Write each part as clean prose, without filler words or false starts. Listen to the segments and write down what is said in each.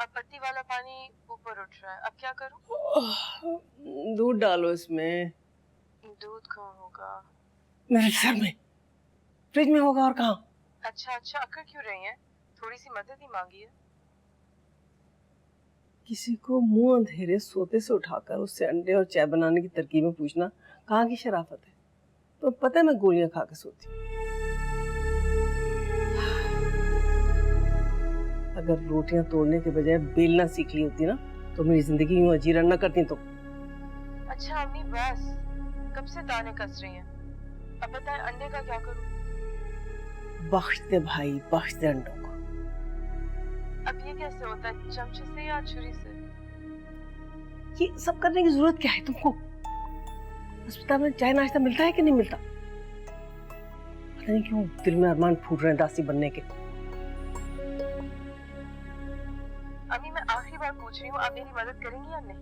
अब पत्ती वाला पानी ऊपर उठ रहा है, अब क्या करूं? दूध डालो इसमें। दूध कहाँ होगा? मेरे सर में, फ्रिज में होगा और कहाँ? अच्छा अकड़ क्यों रही हैं? थोड़ी सी मदद ही मांगी है। किसी को मुंह अंधेरे सोते से उठाकर उससे अंडे और चाय बनाने की तरकीबें पूछना कहाँ की शराफत है? तो पता है मैं गोलियां खा के सोती हूँ। अगर रोटियां तोड़ने के बजाय बेलना सीख ली होती ना तो मेरी जिंदगी यूं अजीरन न करती। तो अच्छा अम्मी बस, कब से ताने कस रही हैं? अब बताएं अंडे का क्या करूं? बख्श दे भाई, बख्श दे अंडों को। अब ये कैसे होता है, चमचे से या छुरी से? ये सब करने की जरूरत क्या है तुमको? अस्पताल में चाय नाश्ता मिलता है कि नहीं मिलता? पता नहीं क्यों दिल में अरमान फूट रहे हैं दासी बनने के। अम्मी मैं आखिरी बार पूछ रही हूँ, आप मेरी मदद करेंगी या नहीं?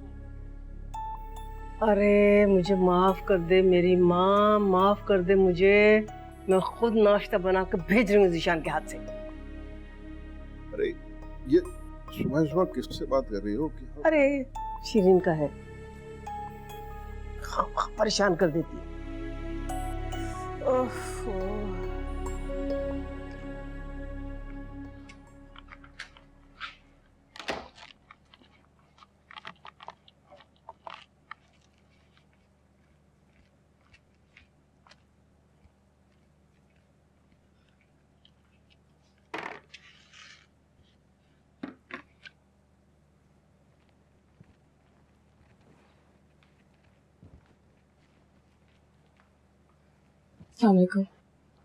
अरे मुझे माफ कर दे मेरी माँ, माफ कर दे मुझे। मैं खुद नाश्ता बना कर भेज रही हूँ जीशान के हाथ से। अरे ये सुबह सुबह किससे बात कर रही हो? अरे शिरीन का है, परेशान कर देती है।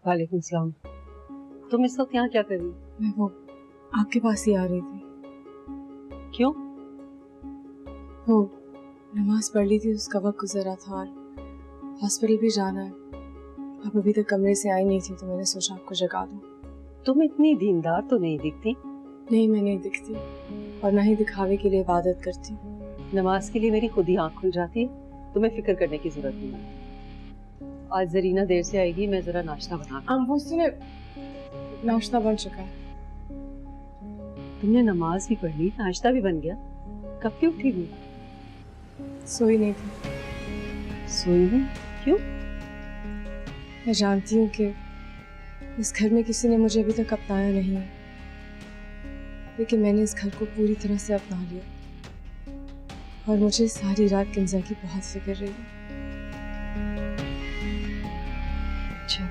वालेकुम सलाम। तुम इस वक्त यहाँ क्या कर रही हो? मैं वो आपके पास ही आ रही थी। क्यों? वो नमाज पढ़ ली थी, उसका वक्त गुजरा था और हॉस्पिटल भी जाना है। आप अभी तक कमरे से आई नहीं थी तो मैंने सोचा आपको जगा दूं। तुम इतनी दीनदार तो नहीं दिखती। नहीं मैं नहीं दिखती और ना ही दिखावे के लिए इबादत करती। नमाज के लिए मेरी खुद ही आँख खुल जाती है, तुम्हें फिक्र करने की जरूरत नहीं है। आज जरीना देर से आएगी, मैं जरा नाश्ता बना। वो सुने, नाश्ता बन चुका है। तुमने नमाज भी पढ़ ली, नाश्ता भी बन गया, कब की उठी हुई? सोई नहीं थी। सोई नहीं? क्यों? मैं जानती हूँ कि इस घर में किसी ने मुझे अभी तक अपनाया नहीं है, लेकिन मैंने इस घर को पूरी तरह से अपना लिया और मुझे सारी रात किंजा की बहुत फिक्र रही है। अच्छा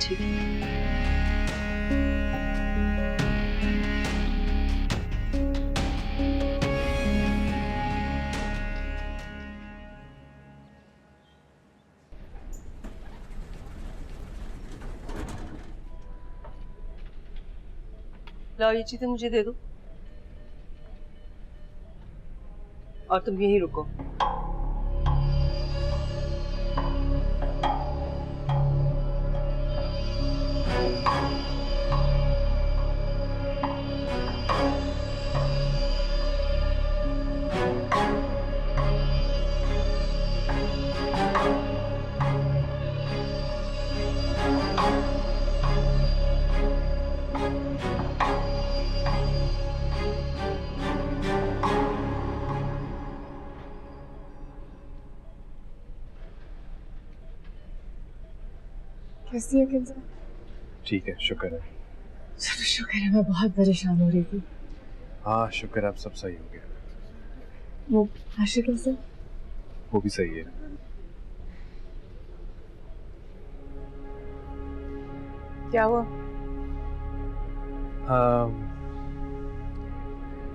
ठीक है। लाओ ये चीजें मुझे दे दो और तुम यहीं रुको। कैसी है किंजा? ठीक है, शुक्र है। चलो शुक्र है, मैं बहुत परेशान हो रही थी। हाँ शुक्र, अब सब सही हो गया। वो आशिक कैसे? वो भी सही है। क्या हुआ?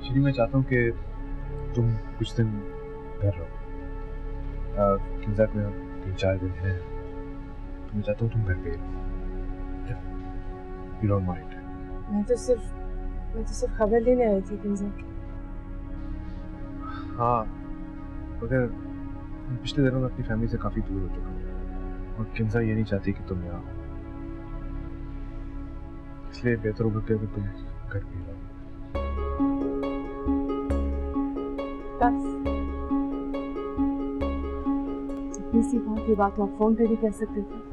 श्री मैं चाहता हूँ कि तुम कुछ दिन घर रहो। किंजा को 3-4 दिन है, तो मैं चाहता हूँ तुम घर पे यू डोंट माइंड। मैं तो सिर्फ खबर लेने आई थी किंजा की। हाँ मगर पिछले दिनों में अपनी फैमिली से काफी दूर हो चुका हूँ और किंजा ये नहीं चाहती कि तुम यहाँ हो, इसलिए बेहतर होगा कि तुम घर पे रहो। बस इतनी सी बात, ये बात आप फोन पे भी कह सकते थे,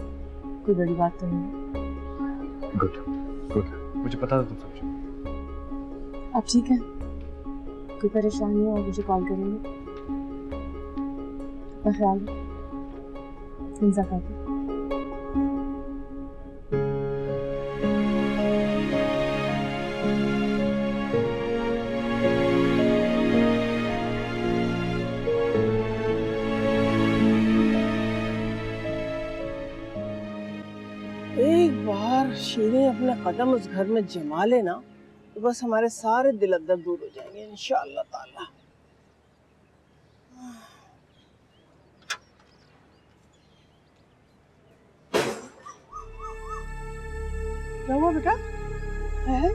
कोई बड़ी बात तो नहीं। गुड गुड, मुझे पता था तुम समझो। आप ठीक है? कोई परेशानी हो मुझे कॉल करेंगे। अपना ख्याल रखो। किंजा का एक बार शीरें अपना कदम उस घर में जमा लेना तो बस हमारे सारे दिल अदर दूर हो जाएंगे इंशाअल्लाह ताला। क्या हुआ बेटा? है?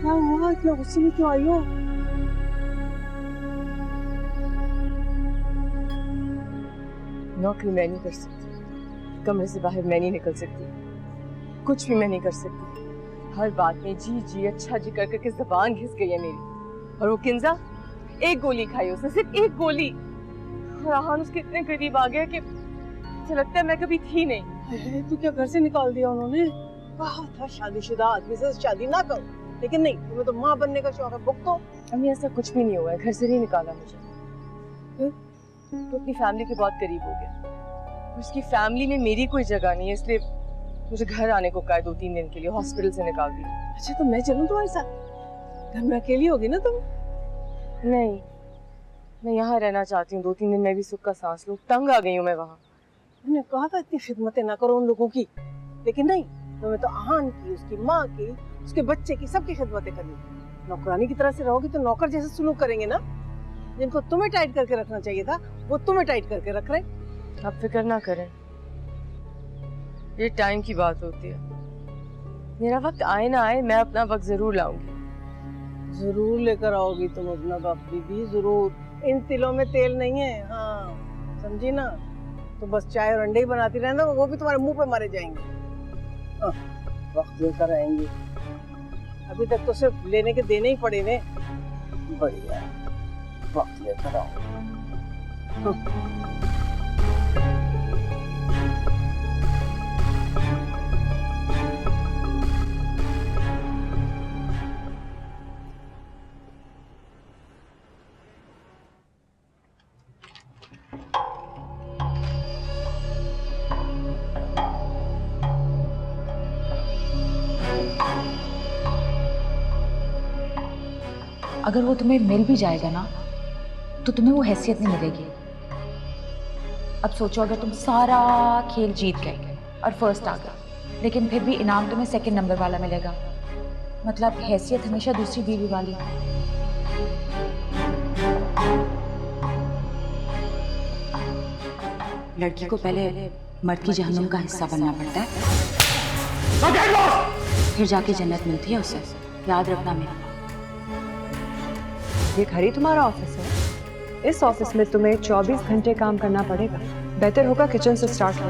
क्या हुआ? इतना गुस्से में क्यों आई हो? नौकरी मैं नहीं कर सकती, कमरे से बाहर मैं नहीं निकल सकती, कुछ भी मैं नहीं कर सकती। हर बात में जी जी अच्छा जी कर करके जबान घिस गई है मेरी। और वो किंजा, एक गोली खाई उसने, सिर्फ एक गोली, और आहान उसके इतने करीब आ गया कि मुझे लगता है मैं कभी थी नहीं। तू क्या घर से निकाल दिया उन्होंने? कहा था शादीशुदा आदमी से शादी ना करो, लेकिन नहीं, तुम्हें तो माँ बनने का शौक है। भुगतो। अम्मी ऐसा कुछ भी नहीं हुआ है, घर से नहीं निकाला मुझे। तो अपनी फैमिली के बहुत करीब हो गया, उसकी फैमिली में मेरी कोई जगह नहीं है, इसलिए मुझे घर आने को कहा 2-3 दिन के लिए, हॉस्पिटल से निकाल दिया। अच्छा तो मैं चलूं तुम्हारे साथ? घर में अकेली होगी ना तुम? नहीं, मैं यहाँ रहना चाहती हूँ, 2-3 दिन में भी सुख का सांस लूं, तंग आ गई हूँ मैं वहाँ। मैंने कहा था इतनी खिदमतें ना करो उन लोगों की, लेकिन नहीं, तुम्हें तो आहान की, उसकी माँ की, उसके बच्चे की, सबकी खिदमतें करनी। नौकरानी की तरह से रहोगी तो नौकर जैसे सुलूक करेंगे ना। जिनको तुम्हें टाइट करके रखना चाहिए था वो तुम्हें टाइट करके रख रहे। आप फिक्र ना करें, ये टाइम की बात होती है। मेरा वक्त आए ना आए, मैं अपना वक्त जरूर लाऊंगी। जरूर लेकर आओगी तुम अपना वक्त बीबी, जरूर। इन तिलों में तेल नहीं है, हाँ समझी ना? तो बस चाय और अंडे ही बनाती रहना, वो भी तुम्हारे मुंह पे मारे जाएंगे। हाँ, वक्त लेकर आएंगे। अभी तक तो सिर्फ लेने के देने ही पड़े ने। बढ़िया, वक्त लेकर आओ। हाँ। अगर वो तुम्हें मिल भी जाएगा ना तो तुम्हें वो हैसियत नहीं मिलेगी। अब सोचो, अगर तुम सारा खेल जीत गए और फर्स्ट आ गए, लेकिन फिर भी इनाम तुम्हें सेकंड नंबर वाला मिलेगा, मतलब हैसियत हमेशा दूसरी बीवी वाली। लड़की को पहले मर्द की जहन्नुम का हिस्सा बनना पड़ता है, फिर जाके जन्नत मिलती है उसे, याद रखना मेरा। ये घर ही तुम्हारा ऑफिस है, इस ऑफिस में तुम्हें 24 घंटे काम करना पड़ेगा। बेहतर होगा किचन से स्टार्ट हो।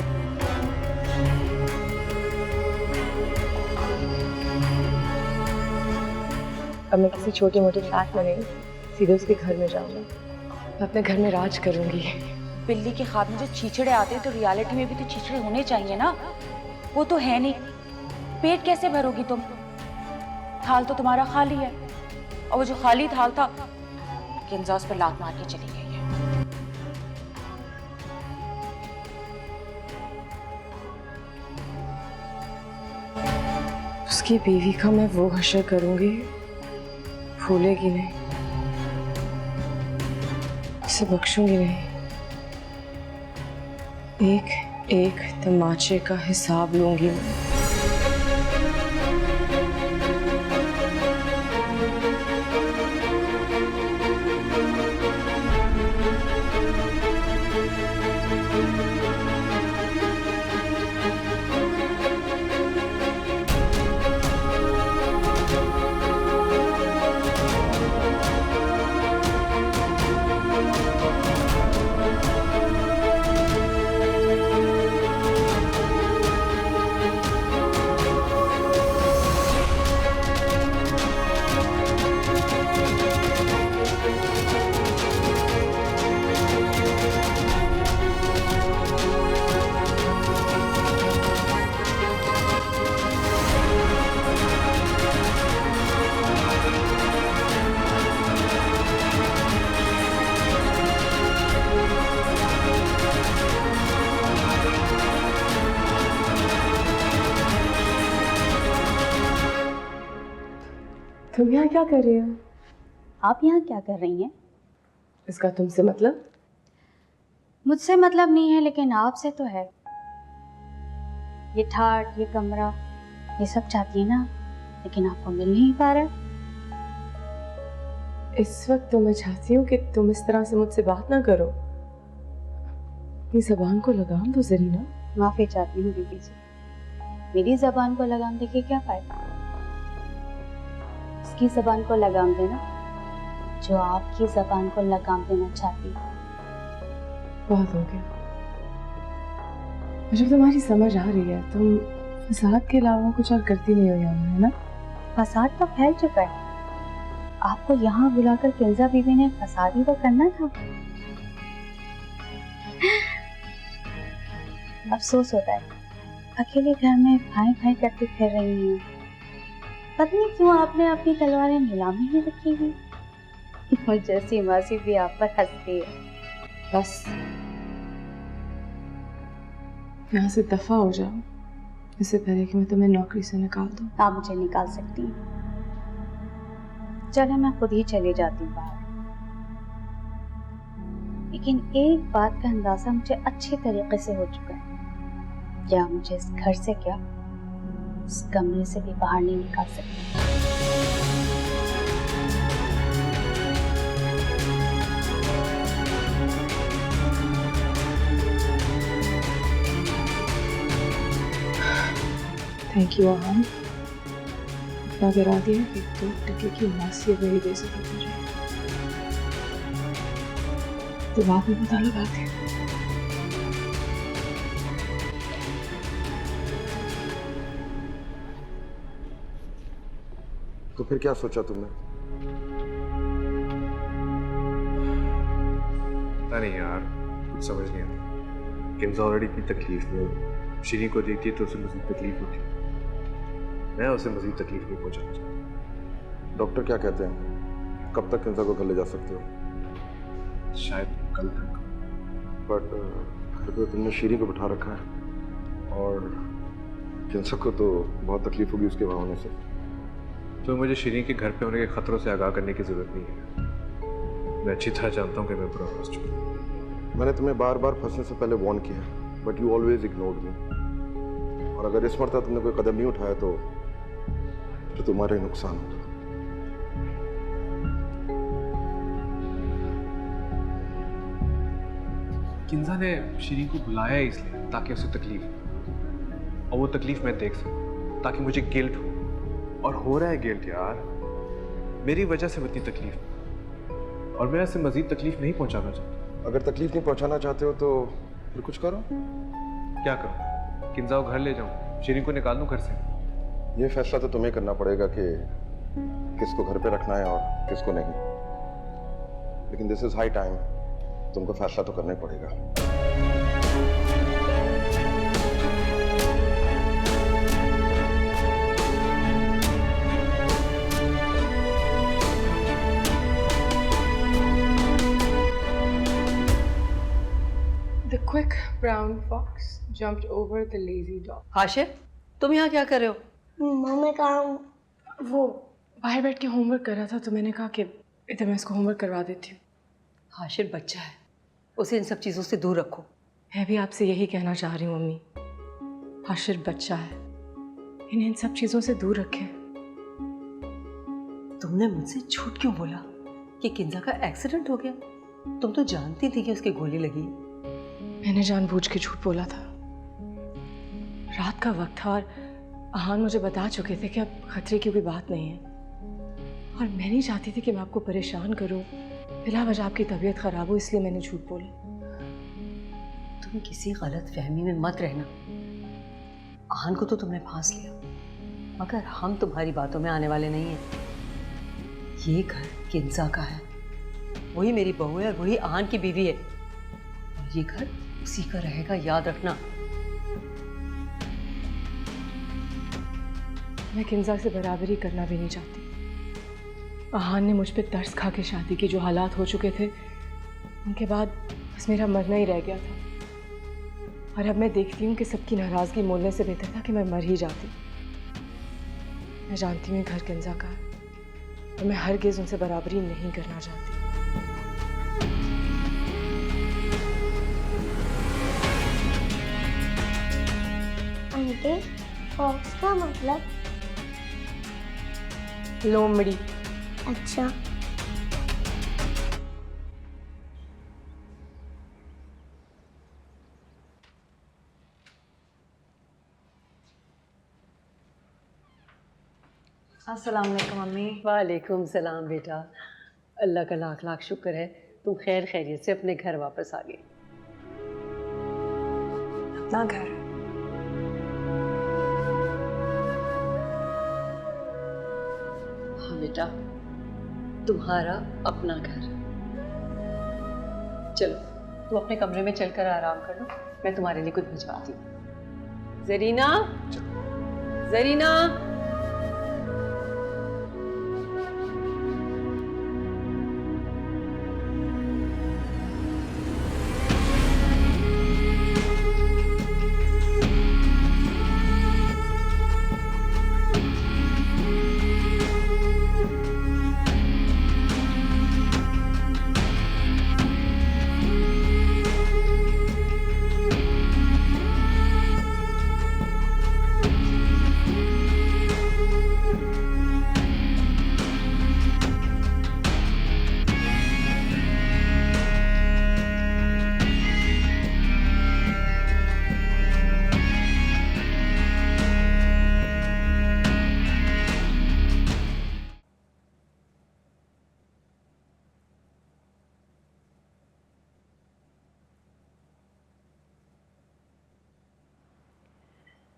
अब मैं किसी छोटे मोटे फ्लैट में नहीं, सीधे उसके घर में जाऊंगा, मैं अपने घर में राज करूंगी। बिल्ली के ख्वाब में जो चीचड़े आते हैं तो रियलिटी में भी तो चीचड़े होने चाहिए ना, वो तो है नहीं। पेट कैसे भरोगी तुम? थाल तो तुम्हारा खाली है, और वो जो खाली थाल था किंजा उस पर लात मार के चली गई है। उसकी बीवी का मैं वो हशर करूंगी, भूलेगी नहीं, उसे बख्शूंगी नहीं। एक एक तमाचे का हिसाब लूंगी मैं। तुम यहाँ क्या कर रही हो? आप यहाँ क्या कर रही हैं? इसका तुमसे मतलब? मुझसे मतलब नहीं है, लेकिन आपसे तो है। ये ठाट, ये कमरा, ये सब चाहती है ना, लेकिन आपको मिल नहीं पा रहा। इस वक्त तो मैं चाहती हूँ कि तुम इस तरह से मुझसे बात ना करो। अपनी जबान को लगाम दो जरीना। माफी चाहती हूँ बीबी जी, मेरी जबान को लगाम देके क्या फायदा? उसकी जबान को लगाम देना जो आपकी जबान को लगाम देना चाहती है। बहुत हो गया। मुझे तुम्हारी समझ आ रही है, तुम फसाद के अलावा कुछ और करती नहीं हो यहाँ, है ना? फसाद तो फैल चुका है। आपको यहाँ बुलाकर किंजा बीबी ने फसाद ही तो करना था। अफसोस होता है, अकेले घर में भाई भाई करती फिर रही हूँ। पता नहीं क्यों आपने अपनी तलवारें नीलामी ही रखी हुई। और जैसी मासी भी आप पर हंसती है। बस यहाँ से दफा हो जाओ, इससे पहले कि मैं तुम्हें नौकरी से निकाल दूँ। आप मुझे निकाल सकती हैं। चले, मैं खुद ही चली जाती हूँ बाहर। लेकिन एक बात का अंदाजा मुझे अच्छे तरीके से हो चुका है, क्या मुझे इस घर से क्या इस कमरे से भी बाहर नहीं निकाल सकती। थैंक यू आहान, इतना गिरा दिया कि 2 टके की मासी मेरी बेइज्जती कर रही है। तो बाद में पता लगाते हैं। तो फिर क्या सोचा तुमने? पता नहीं यार, कुछ समझ नहीं आता। किंजा ऑलरेडी इतनी तकलीफ में, शीरी को देखती है तो उसे मजीद तकलीफ होती है। मैं उसे मजीद तकलीफ नहीं पहुंचाना चाहता। डॉक्टर क्या कहते हैं, कब तक किंजा को घर ले जा सकते हो? शायद कल तक। बट घर पे तुमने शीरी को बिठा रखा है और किंजा को तो बहुत तकलीफ होगी उसके वहाँ होने से। तो मुझे शीरी के घर पे होने के खतरों से आगाह करने की जरूरत नहीं है। मैं अच्छी तरह जानता हूँ कि मैं बुरा फंस चुका हूँ। मैंने तुम्हें बार बार फंसने से पहले वार्न किया, बट यू ऑलवेज इग्नोर्ड मी। और अगर इस मरतबा तुमने कोई कदम नहीं उठाया तो तुम्हारा ही नुकसान होगा। किंजा ने शीरी को बुलाया इसलिए ताकि उसे तकलीफ हो, और वो तकलीफ मैं देख सकूं, ताकि मुझे गिल्ट हो। और हो रहा है गिल्ट यार, मेरी वजह से इतनी तकलीफ, और मैं इसे मजीद तकलीफ नहीं पहुंचाना चाहता। अगर तकलीफ नहीं पहुंचाना चाहते हो तो फिर कुछ करो। क्या करूं? किंजा को घर ले जाऊं, शीरी को निकाल दूं घर से? ये फैसला तो तुम्हें करना पड़ेगा कि किसको घर पे रखना है और किसको नहीं। लेकिन दिस इज हाई टाइम, तुमको फैसला तो करना ही पड़ेगा। The quick brown fox jumped over the lazy dog. Hashir, तुम यहाँ क्या कर रहे हो? मम्मी काम वो बाहर बैठ के होमवर्क कर रहा था, तो मैंने कहा कि इधर मैं इसको होमवर्क करवा देती हूँ। हाशिर बच्चा है, उसे इन सब चीज़ों से दूर रखो। मैं भी आपसे यही कहना चाह रही हूँ मम्मी। हाशिर बच्चा है, इन्हें इन सब चीज़ों से दूर रखें। तुमने मुझसे झूठ क्यों बोला कि किंजा का एक्सीडेंट हो गया? तुम तो जानती थी कि उसकी गोली लगी। मैंने जानबूझ के झूठ बोला था। रात का वक्त था और आहान मुझे बता चुके थे कि अब खतरे की कोई बात नहीं है, और मैं नहीं चाहती थी कि मैं आपको परेशान करूं, बिला वजह आपकी तबीयत खराब हो, इसलिए मैंने झूठ बोला। तुम किसी गलत फहमी में मत रहना। आहान को तो तुमने फांस लिया, मगर हम तुम्हारी बातों में आने वाले नहीं हैं। ये घर किंजा का है, वही मेरी बहू है और वही आहान की बीवी है, और ये घर उसी का रहेगा, याद रखना। मैं किंजा से बराबरी करना भी नहीं चाहती। आहान ने मुझ पे तरस खा के शादी की, जो हालात हो चुके थे उनके बाद बस मेरा मरना ही रह गया था। और अब मैं देखती हूँ कि सबकी नाराज़गी मोलने से बेहतर था कि मैं मर ही जाती। मैं जानती हूँ घर किंजा का है, और मैं हरगिज उनसे बराबरी नहीं करना चाहती। आंटी, फॉक्स का मतलब? लोमड़ी। अच्छा। अस्सलाम वालेकुम मम्मी। वालेकुम सलाम बेटा। अल्लाह का लाख लाख शुक्र है तुम खैर खैरियत से अपने घर वापस आ गए। अपना घर। हाँ बेटा, तुम्हारा अपना घर। चलो तुम अपने कमरे में चलकर आराम कर लो, मैं तुम्हारे लिए कुछ भिजवाती हूँ। जरीना, जरीना।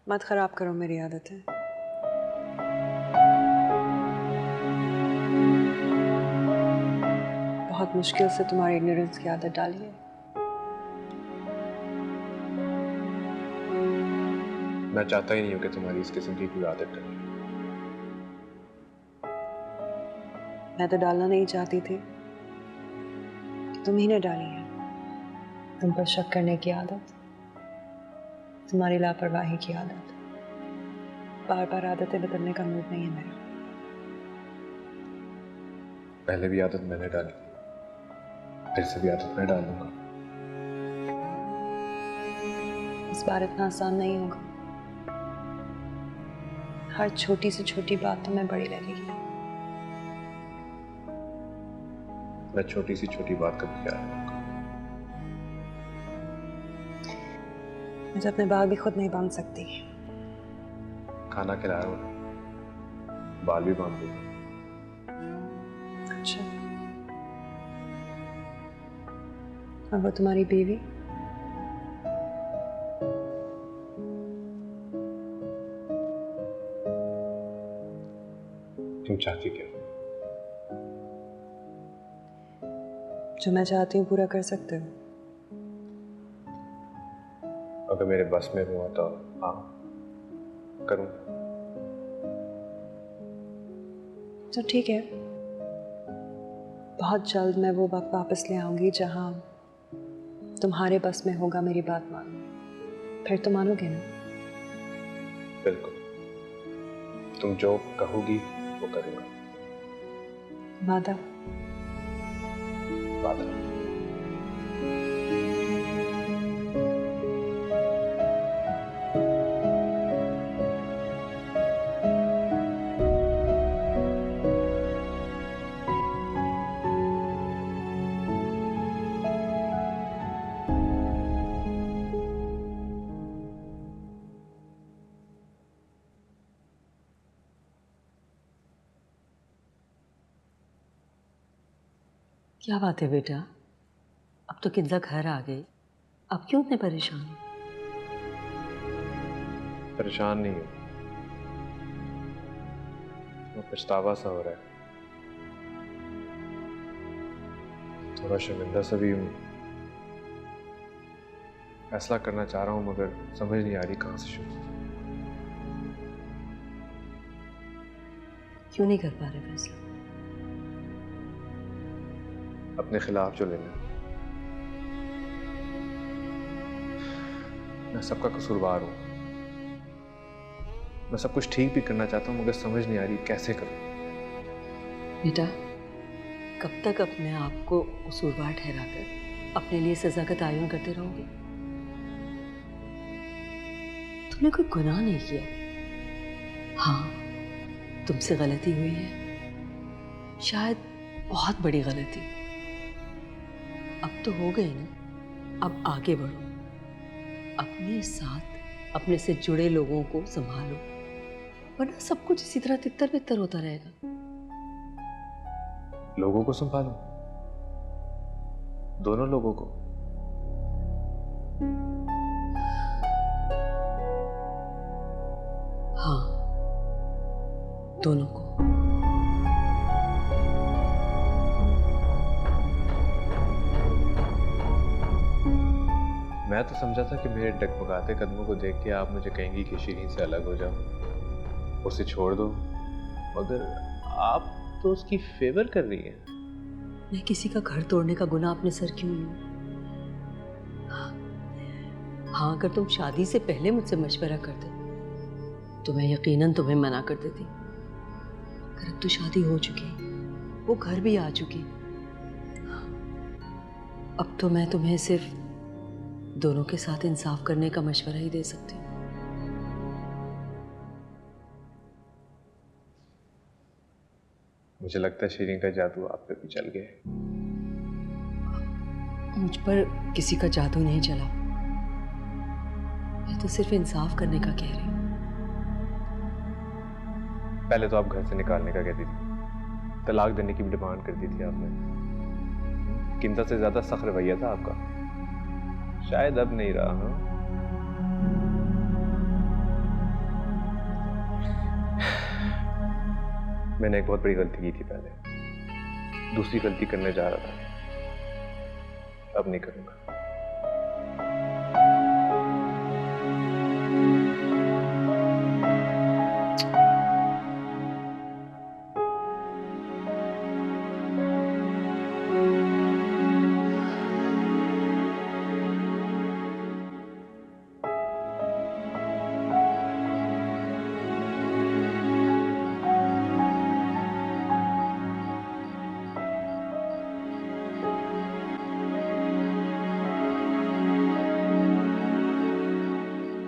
मत खराब करो मेरी आदतें। बहुत मुश्किल से तुम्हारी इग्नोरेंस की आदत डाली है। मैं चाहता ही नहीं हूं कि तुम्हारी इस किस्म की कोई आदत डले। मैं तो डालना नहीं चाहती थी, तुम ही ने डाली है। तुम पर शक करने की आदत, तुम्हारी लापरवाही की आदत। बार बार आदतें बदलने का मूड नहीं है मेरा। पहले भी आदत मैंने डाली, फिर से भी आदत मैं डालूंगा। इस बार इतना आसान नहीं होगा। हर छोटी से छोटी बात तुम्हें बड़ी लगेगी। मैं छोटी सी छोटी बात का भी ख्याल रखूंगा। मैं तो अपने बाल भी खुद नहीं बांध सकती। खाना खिलाया होना, बाल भी बांध दूंगा। अच्छा, और वो तुम्हारी बीवी? तुम चाहती क्या? जो मैं चाहती हूँ पूरा कर सकते हो। अगर मेरे बस में हुआ तो हाँ करूँ। तो ठीक है, बहुत जल्द मैं वो वक्त वापस ले आऊंगी जहां तुम्हारे बस में होगा मेरी बात मानना। फिर तो मानोगे ना? बिल्कुल, तुम जो कहोगी वो करूँगा। वादा? वादा। क्या बात है बेटा, अब तो किंजा घर आ गई, अब क्यों इतने परेशान हो? परेशान नहीं हूँ, वो पछतावा सा हो रहा है। थोड़ा शर्मिंदा सा भी हूँ। फैसला करना चाह रहा हूँ मगर समझ नहीं आ रही कहाँ से शुरू। क्यों नहीं कर पा रहे फैसला? अपने खिलाफ जो लेना। मैं सबका कसूरवार हूं। मैं सब कुछ ठीक भी करना चाहता हूं मगर समझ नहीं आ रही कैसे करूं। बेटा, कब तक अपने आप को कसूरवार ठहराकर अपने लिए सजा का तयन करते रहोगे? तुमने कोई गुनाह नहीं किया। हाँ, तुमसे गलती हुई है, शायद बहुत बड़ी गलती। अब तो हो गई ना, अब आगे बढ़ो, अपने साथ अपने से जुड़े लोगों को संभालो, वरना सब कुछ इसी तरह तितर बितर होता रहेगा। लोगों को संभालो, दोनों लोगों को। हाँ, दोनों को। मैं तो समझा था कि मेरे डगमगाते कदमों को देख के आप मुझे कहेंगी कि शीरीन से अलग हो जाओ, उसे छोड़ दो, मगर आप तो उसकी फेवर कर रही हैं। मैं किसी का घर तोड़ने का गुनाह अपने सर क्यों लूं? हाँ, अगर तुम शादी से पहले मुझसे मशवरा करते तो मैं यकीनन तुम्हें मना कर देती। पर अब तो शादी हो चुकी, वो घर भी आ चुकी। अब तो मैं तुम्हें सिर्फ दोनों के साथ इंसाफ करने का मशवरा ही दे सकती हूँ। मुझे लगता है शीरीन का जादू आप पे भी चल गया। मुझ पर किसी का जादू नहीं चला, मैं तो सिर्फ इंसाफ करने का कह रही हूँ। पहले तो आप घर से निकालने का कहती थी, तलाक देने की भी डिमांड करती थी आपने। किंता से ज्यादा सख्त रवैया था आपका, शायद अब नहीं रहा। हाँ, मैंने एक बहुत बड़ी गलती की थी पहले, दूसरी गलती करने जा रहा था, अब नहीं करूंगा।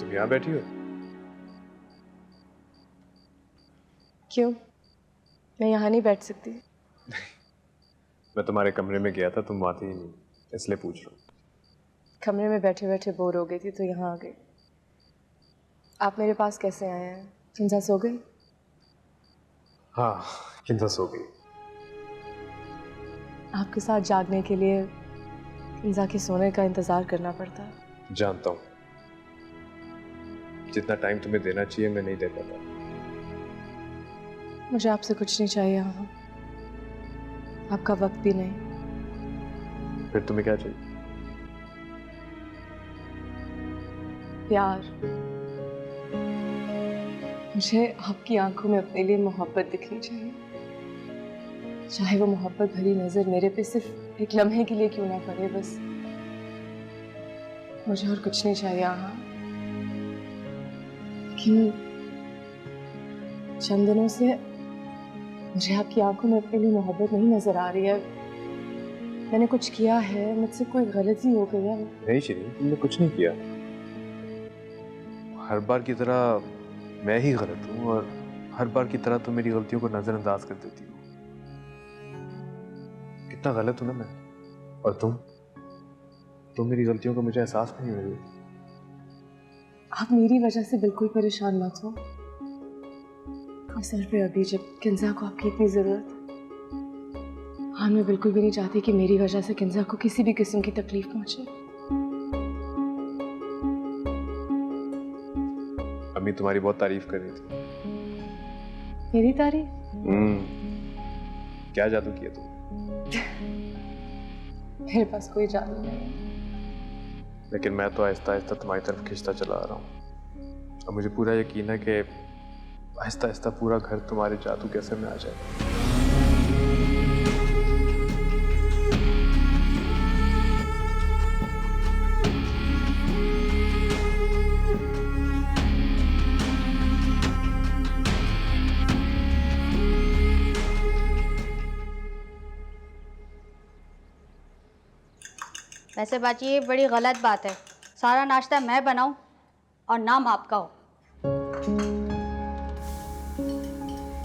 यहाँ बैठी हो? क्यों? मैं यहाँ नहीं बैठ सकती? मैं तुम्हारे कमरे में गया था, तुम आती ही नहीं, इसलिए पूछ रहा हूँ। कमरे में बैठे बैठे बोर हो गई थी तो यहाँ आ गई। आप मेरे पास कैसे आए हैं? किंजा सो गई? हाँ, किंजा सो गई। आपके साथ जागने के लिए किंजा के सोने का इंतजार करना पड़ता है। जानता हूँ, जितना टाइम तुम्हें देना चाहिए मैं नहीं दे पाता। मुझे आपसे कुछ नहीं चाहिए यहाँ, आपका वक्त भी नहीं। फिर तुम्हें क्या चाहिए? प्यार। मुझे आपकी आंखों में अपने लिए मोहब्बत दिखनी चाहिए, चाहे वो मोहब्बत भरी नजर मेरे पे सिर्फ एक लम्हे के लिए क्यों ना पड़े। बस मुझे और कुछ नहीं चाहिए यहाँ। लेकिन चंद दिनों से मुझे आपकी आंखों में अपने लिए मोहब्बत नहीं नजर आ रही है। मैंने कुछ किया है? मुझसे कोई गलती हो गई है? नहीं शीरीन, तुमने कुछ नहीं किया। हर बार की तरह मैं ही गलत हूँ और हर बार की तरह तुम मेरी गलतियों को नजरअंदाज कर देती हो। कितना गलत हूँ ना मैं। और तुम मेरी गलतियों का मुझे एहसास नहीं हो रही। आप मेरी वजह से बिल्कुल परेशान मत हो। सर पे अभी जब किंजा को आपकी इतनी जरूरत है। हाँ, मैं बिल्कुल भी नहीं चाहती कि मेरी वजह से किंजा को किसी भी किस्म की तकलीफ पहुंचे। अम्मी तुम्हारी बहुत तारीफ कर रही थी। मेरी तारीफ? क्या जादू किया तुमने? मेरे पास कोई जादू नहीं है। लेकिन मैं तो आहिस्ता आहिस्ता तुम्हारी तरफ खींचता चला आ रहा हूँ। अब मुझे पूरा यकीन है कि आहिस्ता आहिस्ता पूरा घर तुम्हारे जादू कैसे में आ जाएगा। वैसे बाजी ये बड़ी गलत बात है, सारा नाश्ता मैं बनाऊं और नाम आपका हो।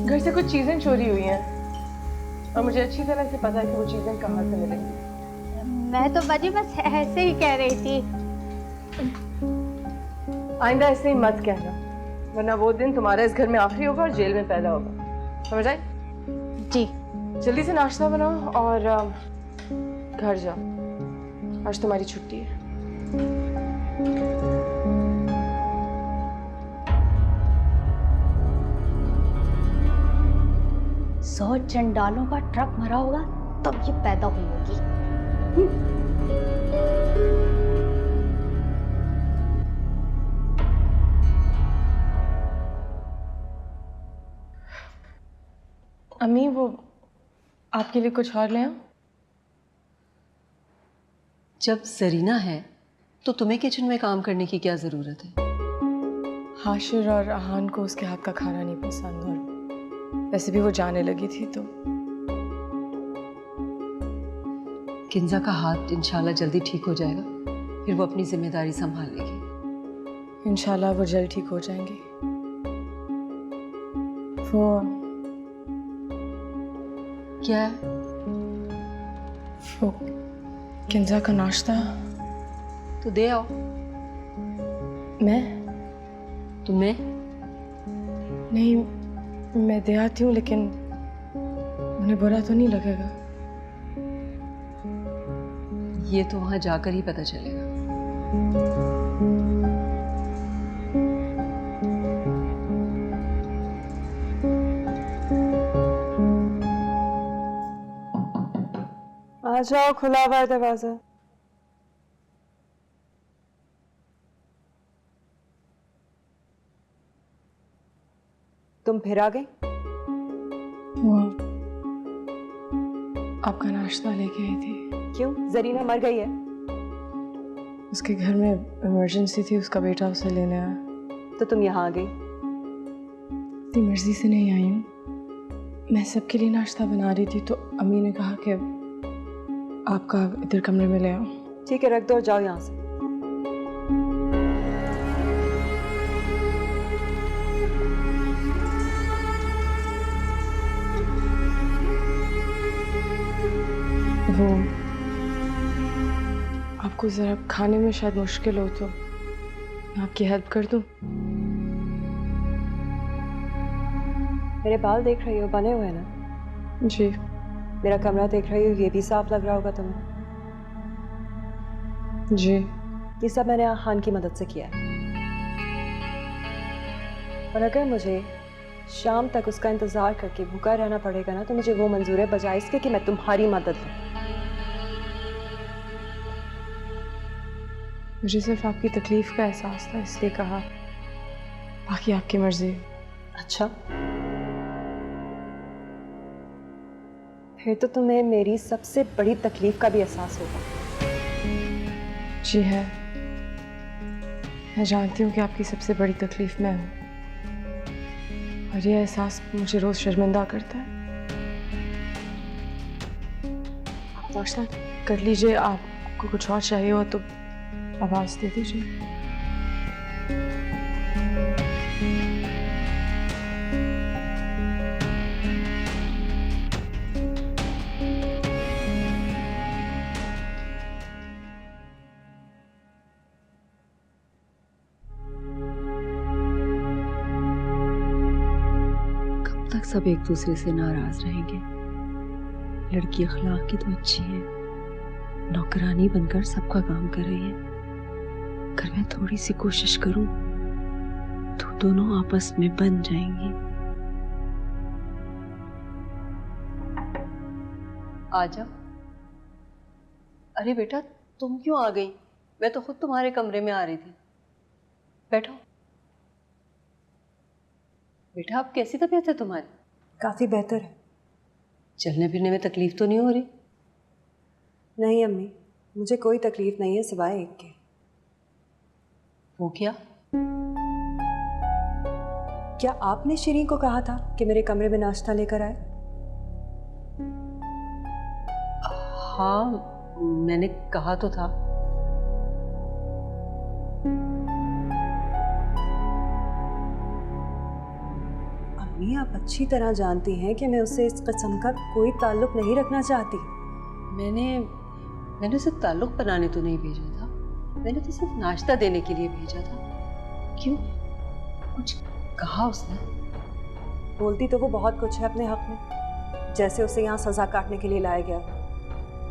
घर से कुछ चीजें चोरी हुई हैं और मुझे अच्छी तरह से पता है कि वो चीजें कहाँ से मिलेंगी। मैं तो बाजी बस ऐसे ही कह रही थी। आइंदा ऐसे ही मत कहना, वरना वो दिन तुम्हारा इस घर में आखिरी होगा और जेल में पैदा होगा, समझ आई? जी। जल्दी से नाश्ता बनाओ और घर जाओ, आज तुम्हारी छुट्टी है। सौ चंडालों का ट्रक मरा होगा तब ये पैदा हुई होगी। अम्मी वो आपके लिए कुछ और ले आऊं? जब जरीना है तो तुम्हें किचन में काम करने की क्या जरूरत है? हाशिर और आहान को उसके हाथ का खाना नहीं पसंद और वैसे भी वो जाने लगी थी तो। किंजा का हाथ इंशाल्लाह जल्दी ठीक हो जाएगा, फिर वो अपनी जिम्मेदारी संभाल लेगी। इंशाल्लाह वो जल्द ठीक हो जाएंगी। वो क्या है? वो किंजा का नाश्ता। तो दे आओ। मैं? तुम्हें? नहीं, मैं दे आती हूँ, लेकिन उन्हें बुरा तो नहीं लगेगा? ये तो वहां जाकर ही पता चलेगा। आ जाओ, खुला हुआ है दरवाजा। तुम फिर आ गई? वो आपका नाश्ता लेके आई थी। क्यों, जरीना मर गई है? उसके घर में इमरजेंसी थी, उसका बेटा उसे लेने आया। तो तुम यहाँ आ गई? अपनी मर्जी से नहीं आई हूँ, मैं सबके लिए नाश्ता बना रही थी तो अम्मी ने कहा कि आपका इधर कमरे में ले आओ। ठीक है, रख दो और जाओ यहाँ से। वो आपको जरा खाने में शायद मुश्किल हो तो मैं आपकी हेल्प कर दूं? मेरे बाल देख रही हो, बने हुए हैं ना? जी। मेरा कमरा देख रही हो, ये भी साफ लग रहा होगा तुम्हें? जी। ये सब मैंने आहान की मदद से किया है। और अगर मुझे शाम तक उसका इंतजार करके भूखा रहना पड़ेगा ना, तो मुझे वो मंजूर है, बजाय इसके कि मैं तुम्हारी मदद लूं। मुझे सिर्फ आपकी तकलीफ का एहसास था, इसलिए कहा, बाकी आपकी मर्जी। अच्छा, फिर तो तुम्हें मेरी सबसे बड़ी तकलीफ का भी एहसास होगा। जी है, मैं जानती हूँ कि आपकी सबसे बड़ी तकलीफ मैं हूँ और ये एहसास मुझे रोज शर्मिंदा करता है। आप नाश्ता कर लीजिए, आपको कुछ और चाहिए हो तो आवाज दे दीजिए। कब तक सब एक दूसरे से नाराज रहेंगे? लड़की अखलाक की तो अच्छी है, नौकरानी बनकर सबका काम कर रही है। अगर मैं थोड़ी सी कोशिश करूं तो दोनों आपस में बन जाएंगी। आजा। अरे बेटा, तुम क्यों आ गई? मैं तो खुद तुम्हारे कमरे में आ रही थी। बैठो। बेटा, अब कैसी तबीयत है तुम्हारी? काफी बेहतर है। चलने फिरने में तकलीफ तो नहीं हो रही? नहीं अम्मी, मुझे कोई तकलीफ नहीं है सिवाय एक के। वो क्या? क्या आपने शिरीन को कहा था कि मेरे कमरे में नाश्ता लेकर आए? हाँ, मैंने कहा तो था। अम्मी, आप अच्छी तरह जानती हैं कि मैं उससे इस किस्म का कोई ताल्लुक नहीं रखना चाहती। मैंने उसे ताल्लुक बनाने तो नहीं भेजा था, मैंने तो सिर्फ नाश्ता देने के लिए भेजा था। क्यों, कुछ कहा उसने? बोलती तो वो बहुत कुछ है अपने हक में, जैसे उसे यहाँ सजा काटने के लिए लाया गया।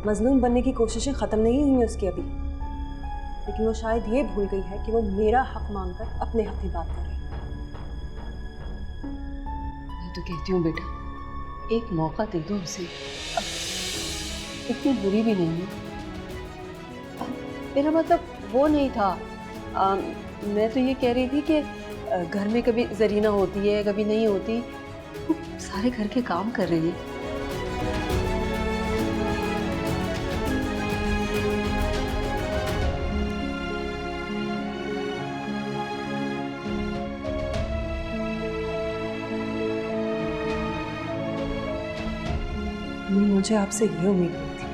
मजलूम बनने की कोशिशें ख़त्म नहीं हुई हैं उसकी अभी, लेकिन वो शायद ये भूल गई है कि वो मेरा हक मांगकर अपने हक की बात कर रही है। मैं तो कहती हूँ बेटा, एक मौका दे दो उसे, अब इतनी बुरी भी नहीं है। मेरा मतलब वो नहीं था, मैं तो ये कह रही थी कि घर में कभी जरीना होती है, कभी नहीं होती, वो सारे घर के काम कर रही है। मुझे आपसे ये उम्मीद नहीं थी।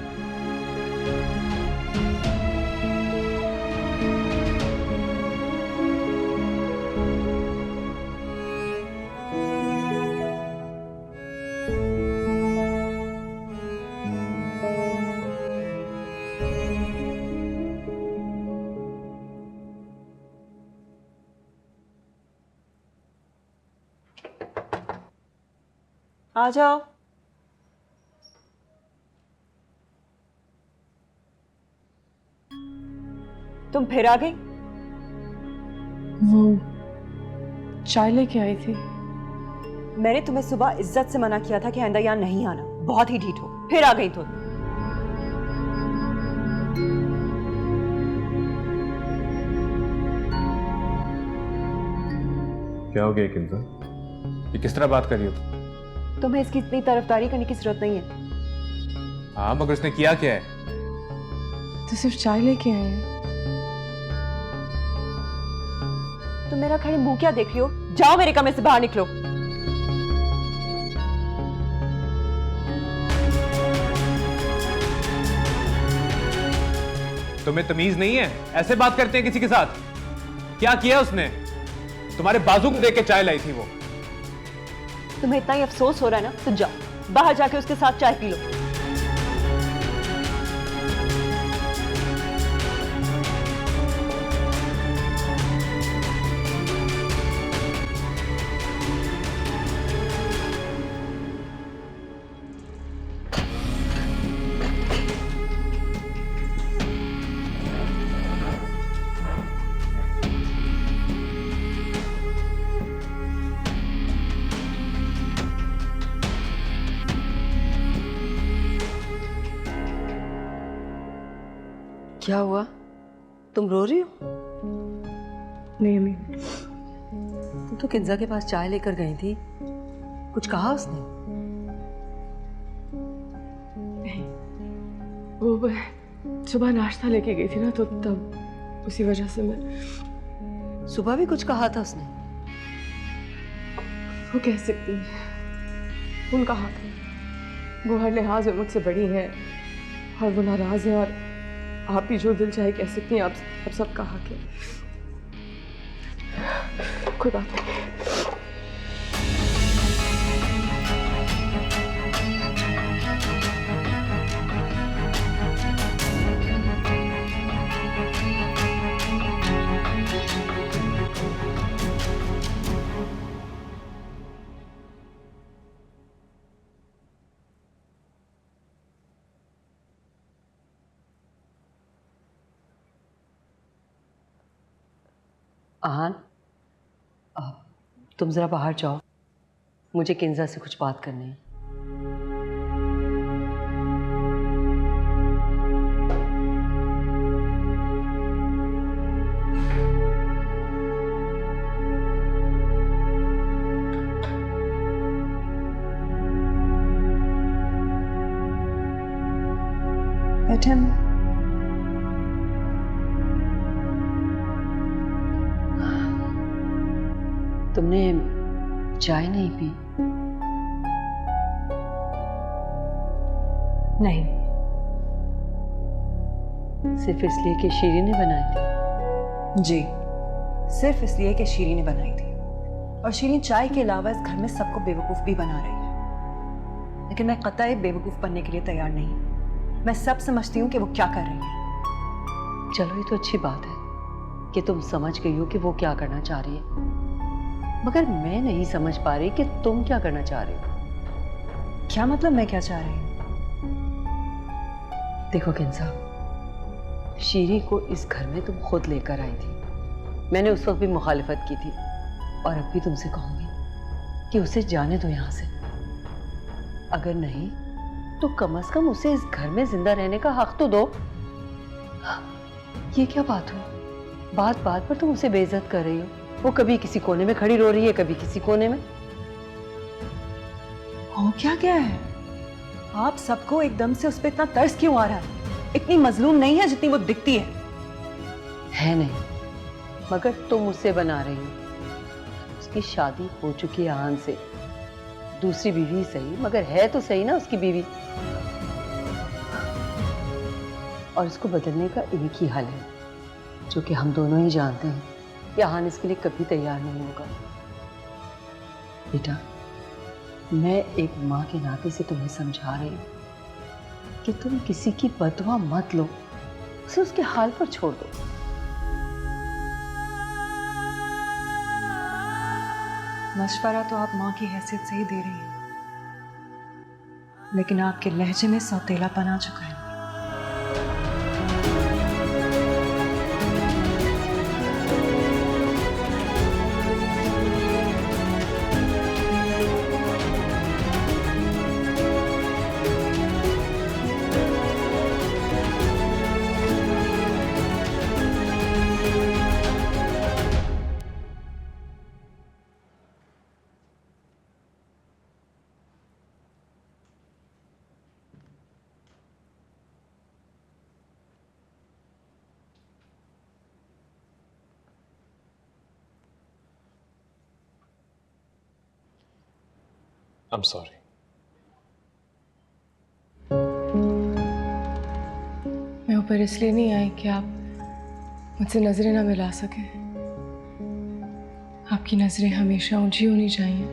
आ जाओ। तुम फिर आ गई? वो चाय लेके आई थी। मैंने तुम्हें सुबह इज्जत से मना किया था कि आइंदा यहाँ नहीं आना। बहुत ही ढीठ हो, फिर आ गई तुम। क्या हो गया किंजा? ये किस तरह बात कर रही हो? तुम्हें इसकी इतनी तरफदारी करने की जरूरत नहीं है। हाँ, मगर उसने किया क्या है? तो सिर्फ चाय लेके आए हैं। तुम मेरा खड़े मुंह क्या देख रही हो? जाओ मेरे कमरे से बाहर निकलो। तुम्हें तमीज नहीं है? ऐसे बात करते हैं किसी के साथ? क्या किया उसने? तुम्हारे बाजू को देख के चाय लाई थी वो। तुम्हें इतना ही अफसोस हो रहा है ना, तो जाओ बाहर जाके उसके साथ चाय पी लो। क्या हुआ, तुम रो रही हो? नहीं अम्मी। तुम तो किंजा के पास चाय लेकर गई थी, कुछ कहा उसने? वो सुबह नाश्ता लेके गई थी ना, तो तब उसी वजह से मैं। सुबह भी कुछ कहा था उसने? वो कह सकती हैं, उनका हक है। वो हर लिहाज में मुझसे बड़ी है और वो नाराज है, और आप भी जो दिल चाहे कह सकती हैं। आप सबका हक है, कोई बात नहीं। आहान, तुम जरा बाहर जाओ, मुझे किंजा से कुछ बात करनी है। बैठे। तुमने चाय नहीं पी? नहीं, सिर्फ इसलिए कि शीरी ने बनाई थी? जी, सिर्फ इसलिए कि शीरी ने बनाई थी। और शीरी चाय के अलावा इस घर में सबको बेवकूफ़ भी बना रही है। लेकिन मैं कतई बेवकूफ़ बनने के लिए तैयार नहीं। मैं सब समझती हूँ कि वो क्या कर रही है। चलो ये तो अच्छी बात है कि तुम समझ गई हो कि वो क्या करना चाह रही है, मगर मैं नहीं समझ पा रही कि तुम क्या करना चाह रही हो। क्या मतलब मैं क्या चाह रही हूँ? देखो किंजा, शीरी को इस घर में तुम खुद लेकर आई थी। मैंने उस वक्त भी मुखालिफत की थी और अब भी तुमसे कहूंगी कि उसे जाने दो यहाँ से। अगर नहीं तो कम से कम उसे इस घर में जिंदा रहने का हक तो दो। ये क्या बात हो, बात बात पर तुम उसे बेइज्जत कर रही हो। वो कभी किसी कोने में खड़ी रो रही है, कभी किसी कोने में। हो क्या गया है? आप सबको एकदम से उस पर इतना तरस क्यों आ रहा है? इतनी मजलूम नहीं है जितनी वो दिखती है नहीं, मगर तुम उससे बना रही हो। उसकी शादी हो चुकी है आहान से, दूसरी बीवी सही मगर है तो सही ना उसकी बीवी। और इसको बदलने का एक ही हल है, जो कि हम दोनों ही जानते हैं कि आहान इसके लिए कभी तैयार नहीं होगा। बेटा, मैं एक माँ के नाते से तुम्हें समझा रही हूँ कि तुम किसी की बददुआ मत लो, उसे उसके हाल पर छोड़ दो। मशवरा तो आप माँ की हैसियत से ही दे रही हैं, लेकिन आपके लहजे में सौतेलापन आ चुका है। I'm sorry. मैं ऊपर इसलिए नहीं आई कि आप मुझसे नजरें ना मिला सके। आपकी नजरें हमेशा ऊंची होनी चाहिए।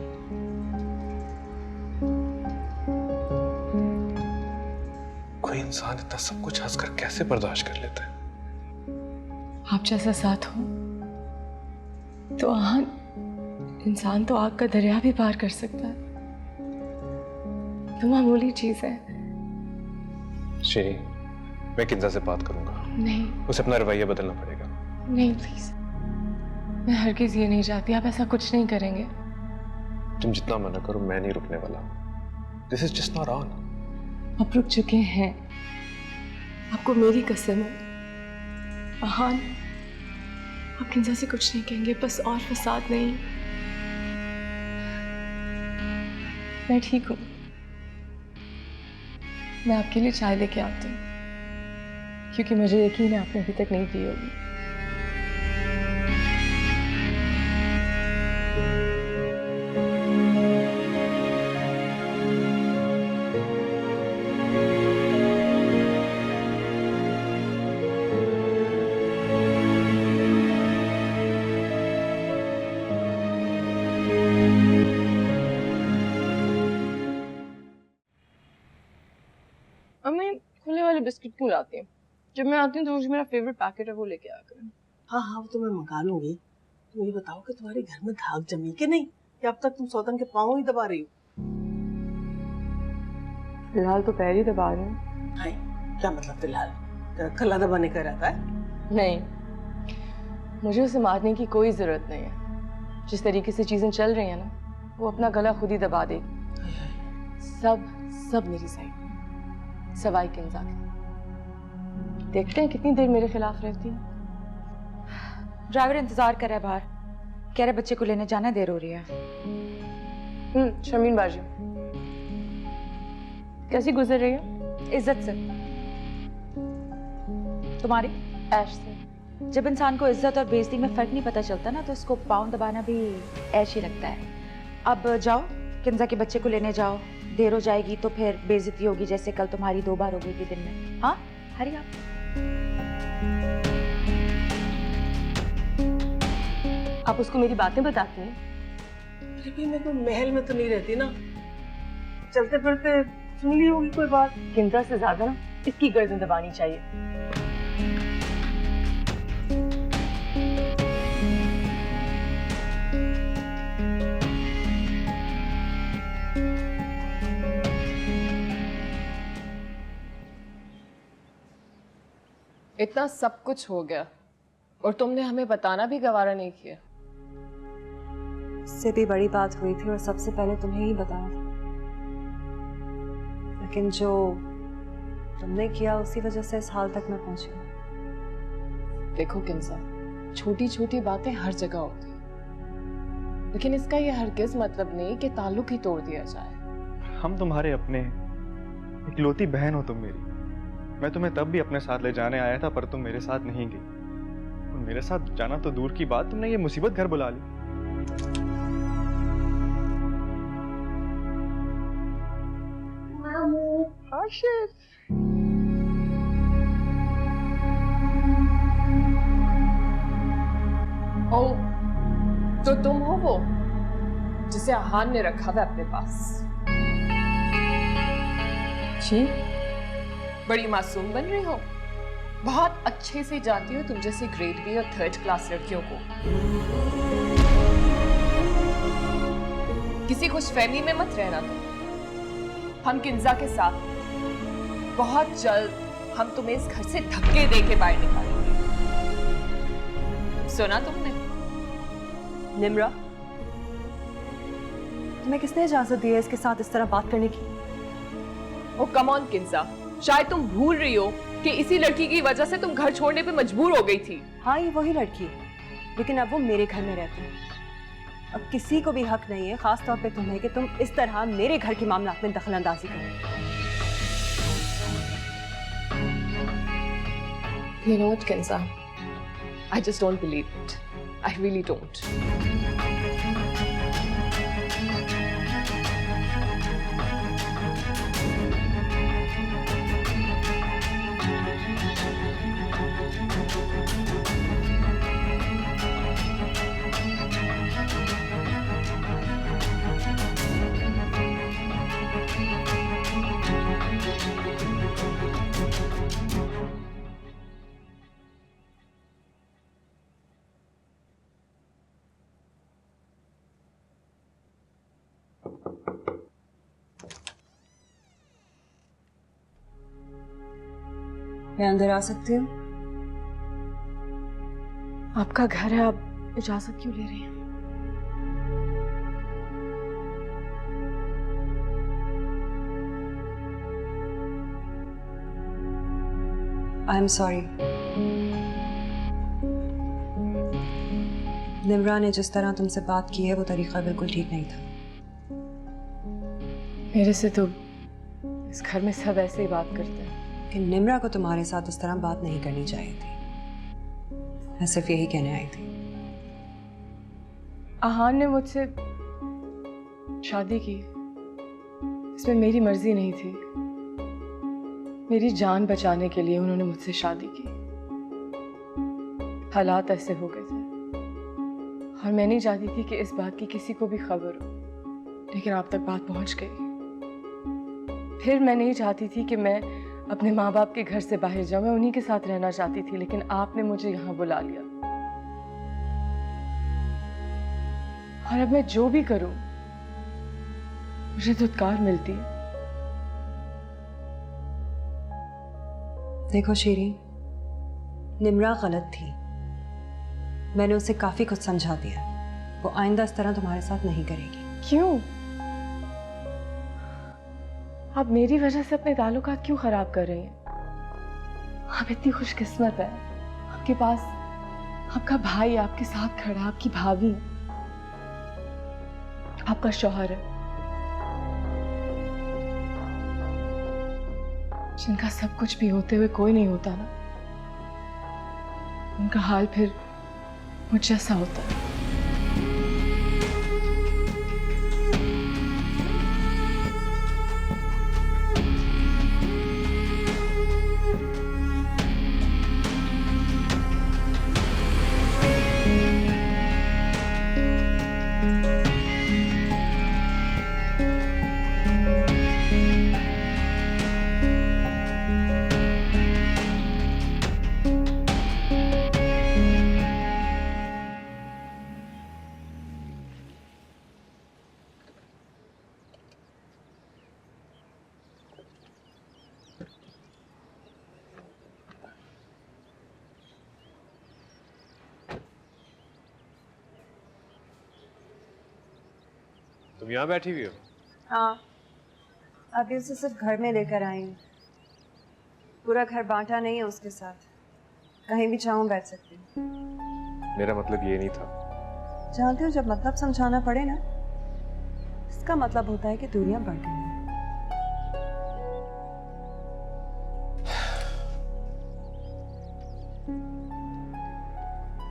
कोई इंसान इतना सब कुछ हंसकर कैसे बर्दाश्त कर लेता है? आप जैसा साथ हो तो आहान इंसान तो आग का दरिया भी पार कर सकता है। तो मामूली चीज है। शीरी, मैं किंजा से बात करूंगा। नहीं, उसे अपना रवैया बदलना पड़ेगा। नहीं प्लीज, मैं हरगिज़ ये नहीं चाहती आप ऐसा कुछ नहीं करेंगे। तुम जितना मना करो मैं नहीं रुकने वाला। This is just not on. आप रुक चुके हैं, आपको मेरी कसम है। आहान, आप किंजा से कुछ नहीं कहेंगे, बस और फसाद नहीं। मैं ठीक हूँ, मैं आपके लिए चाय लेके आती हूँ, क्योंकि मुझे यकीन है आपने अभी तक नहीं पी होगी। मैं खुले वाले बिस्किट क्यों लाती हूँ? जब मैं आती हूँ तो मुझे मेरा फेवरेट पैकेट है वो लेके आया करें। हाँ हाँ, वो तो मैं मंगा लूंगी। तुम ये बताओ कि तुम्हारे घर में धाक जमी कि नहीं, या अब तक तुम सौतन के पाँव ही दबा रही हो? फिलहाल तो पैर ही दबा रही हूँ। हाय, क्या मतलब फिलहाल? तेरा गला दबाने का रहता है? नहीं, मुझे उसे मारने की कोई जरूरत नहीं है। जिस तरीके से चीजें चल रही हैं ना, वो अपना गला खुद ही दबा देगी। सब मेरी साइड, सवाई किंजा की। देखते हैं कितनी देर मेरे खिलाफ रहती है। ड्राइवर इंतजार कर रहा है बाहर, कह रहे बच्चे को लेने जाना, देर हो रही है। शमीन बाजी कैसी गुजर रही है? इज्जत से। तुम्हारी? ऐश से। जब इंसान को इज्जत और बेइज्जती में फर्क नहीं पता चलता ना, तो उसको पाँव दबाना भी ऐश ही लगता है। अब जाओ, किंजा के बच्चे को लेने जाओ, देर हो जाएगी तो फिर बेइज्जती होगी जैसे कल तुम्हारी 2 बार हो गई थी दिन में। हाँ, हरी आप। आप उसको मेरी बातें बताती हैं? अरे भाई मैं कोई महल में तो नहीं रहती ना, चलते फिरते सुन ली होगी कोई बात। किंजा से ज्यादा ना इसकी गर्दन दबानी चाहिए। इतना सब कुछ हो गया और तुमने हमें बताना भी गवारा नहीं किया। इससे भी बड़ी बात हुई थी और सबसे पहले तुम्हें ही बताया था, लेकिन जो तुमने किया उसी वजह से इस हाल तक मैं पहुंची। देखो किंजा, छोटी छोटी बातें हर जगह होती हैं, लेकिन इसका यह हरगिज मतलब नहीं कि ताल्लुक ही तोड़ दिया जाए। हम तुम्हारे अपने, इकलौती बहन हो तुम मेरी। मैं तुम्हें तब भी अपने साथ ले जाने आया था पर तुम मेरे साथ नहीं गई, और मेरे साथ जाना तो दूर की बात, तुमने ये मुसीबत घर बुला ली। ओ, तो तुम हो वो जिसे आहान ने रखा हुआ अपने पास। जी? बड़ी मासूम बन रही हो। बहुत अच्छे से जानती हो तुम जैसे ग्रेड बी और थर्ड क्लास लड़कियों को। किसी खुशफहमी में मत रहना तुम। हम किंजा के साथ बहुत जल्द हम तुम्हें इस घर से धक्के दे के बाहर निकालेंगे। सुना तुमने? निम्रा, तुम्हें किसने इजाजत दी है इसके साथ इस तरह बात करने की? ओ कम ऑन किंजा, शायद तुम भूल रही हो कि इसी लड़की की वजह से तुम घर छोड़ने पे मजबूर हो गई थी। हाँ, ये वही लड़की है, लेकिन अब वो मेरे घर में रहती है। अब किसी को भी हक नहीं है, खास तौर पे तुम्हें, कि तुम इस तरह मेरे घर के मामलात में दखल अंदाजी करो। You know what, Kenza? I just don't believe it. I really don't. मैं अंदर आ सकती हूँ? आपका घर है, आप इजाजत क्यों ले रही हैं? I am sorry. निम्रा ने जिस तरह तुमसे बात की है वो तरीका बिल्कुल ठीक नहीं था। मेरे से तो इस घर में सब ऐसे ही बात करते हैं। कि निम्रा को तुम्हारे साथ इस तरह बात नहीं करनी चाहिए थी। मैं सिर्फ यही कहने आई थी। आहान ने मुझसे शादी की, इसमें मेरी मर्जी नहीं थी। मेरी जान बचाने के लिए उन्होंने मुझसे शादी की। हालात ऐसे हो गए थे और मैं नहीं चाहती थी कि इस बात की किसी को भी खबर हो, लेकिन आप तक बात पहुंच गई। फिर मैं नहीं चाहती थी कि मैं अपने माँ बाप के घर से बाहर जाऊं, मैं उन्हीं के साथ रहना चाहती थी, लेकिन आपने मुझे यहाँ बुला लिया। और अब मैं जो भी करूं मुझे धुतकार मिलती है। देखो शीरी, निम्रा गलत थी। मैंने उसे काफी कुछ समझा दिया। वो आइंदा इस तरह तुम्हारे साथ नहीं करेगी। क्यों? आप मेरी वजह से अपने ताल्लुकात क्यों खराब कर रही हैं? आप इतनी खुशकिस्मत है, आपके पास आपका भाई आपके साथ खड़ा, आपकी भाभी, आपका शौहर है, जिनका सब कुछ भी होते हुए कोई नहीं होता ना, उनका हाल फिर मुझ जैसा होता है। तुम यहाँ बैठी हुई हो? हाँ, अभी उसे सिर्फ घर में लेकर आई हूँ। पूरा घर बांटा नहीं है उसके साथ, कहीं भी चाहूँ बैठ सकती हूँ। मेरा मतलब ये नहीं था। जानते हो, जब मतलब समझाना पड़े ना, इसका मतलब होता है कि दूरियां बढ़ गई हैं।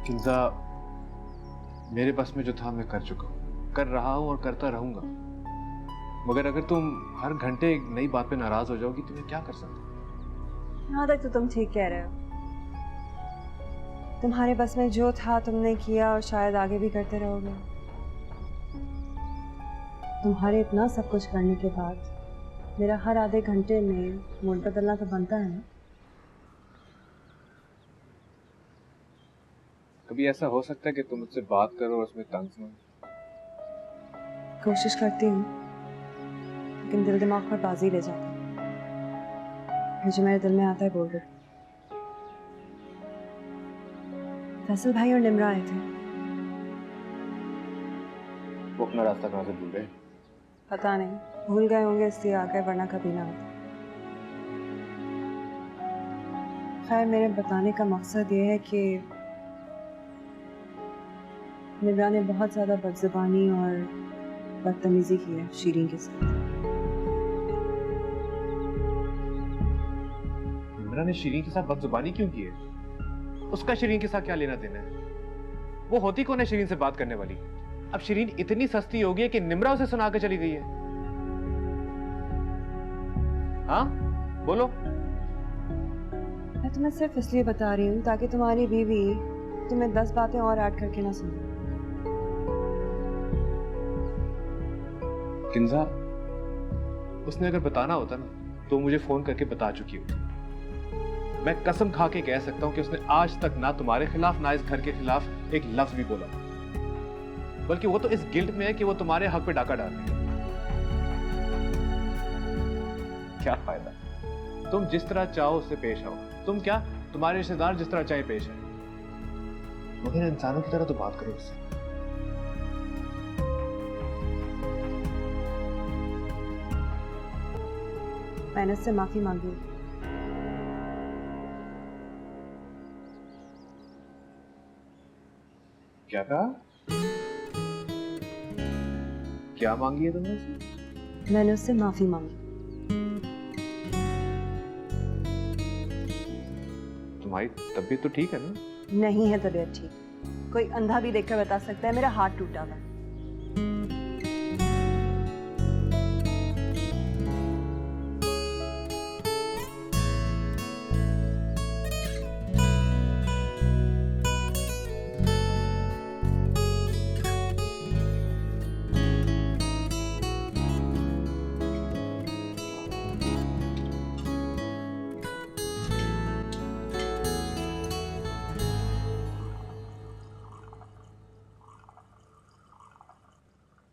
किंजा, मेरे बस में जो था मैं कर चुका हूँ, कर रहा हूँ और करता रहूंगा। मगर अगर तुम हर घंटे एक नई बात पे नाराज हो जाओगी तो मैं क्या कर सकता? यहाँ तक तो तुम ठीक कह रहे हो। तुम्हारे बस में जो था तुमने किया और शायद आगे भी करते रहोगे। तुम्हारे इतना सब कुछ करने के बाद मेरा हर आधे घंटे में मूड बदलना तो बनता है ना। कभी ऐसा हो सकता है कि तुम मुझसे बात करो और उसमें तंज ना? कोशिश करती हूँ, लेकिन दिल दिमाग पर बाजी ले जाता है। मुझे मेरे दिल में आता है बोल दो। फैसल भाई और निम्रा आए थे। वो अपना रास्ता कहाँ से भूल गए? पता नहीं, भूल गए होंगे इसलिए आ गए, वरना कभी ना आते। खैर, मेरे बताने का मकसद ये है कि निम्रा ने बहुत ज़्यादा बदज़ुबानी और बदतमीज़ी की है शीरीन के साथ। निम्रा ने शीरीन के साथ बदजुबानी क्यों की है? उसका शीरीन के साथ क्या लेना देना है? वो होती कौन है शीरीन से बात करने वाली? अब शीरीन इतनी सस्ती हो गई है कि निम्रा उसे सुना के चली गई है। हाँ, बोलो। मैं तुम्हें सिर्फ इसलिए बता रही हूँ ताकि तुम्हारी बीवी तुम्हें 10 बातें और ऐड करके ना सुने। किंजा, उसने अगर बताना होता ना तो मुझे फोन करके बता चुकी होती। मैं कसम खा के कह सकता हूं कि उसने आज तक ना तुम्हारे खिलाफ ना इस घर के खिलाफ एक लफ्ज भी बोला, बल्कि वो तो इस गिल्ट में है कि वो तुम्हारे हक पे डाका डाल रही है। क्या फायदा? तुम जिस तरह चाहो उससे पेश आओ। तुम क्या, तुम्हारे रिश्तेदार जिस तरह चाहे पेश आए, मगर इंसानों की तरह तो बात करो उससे। मैंने उससे माफी मांगी। क्या कहा? क्या मांगी है तुमने उससे? मैंने उससे माफी मांगी। तुम्हारी तबीयत तो ठीक है ना? नहीं है तबीयत ठीक। कोई अंधा भी देखकर बता सकता है मेरा हाथ टूटा हुआ है।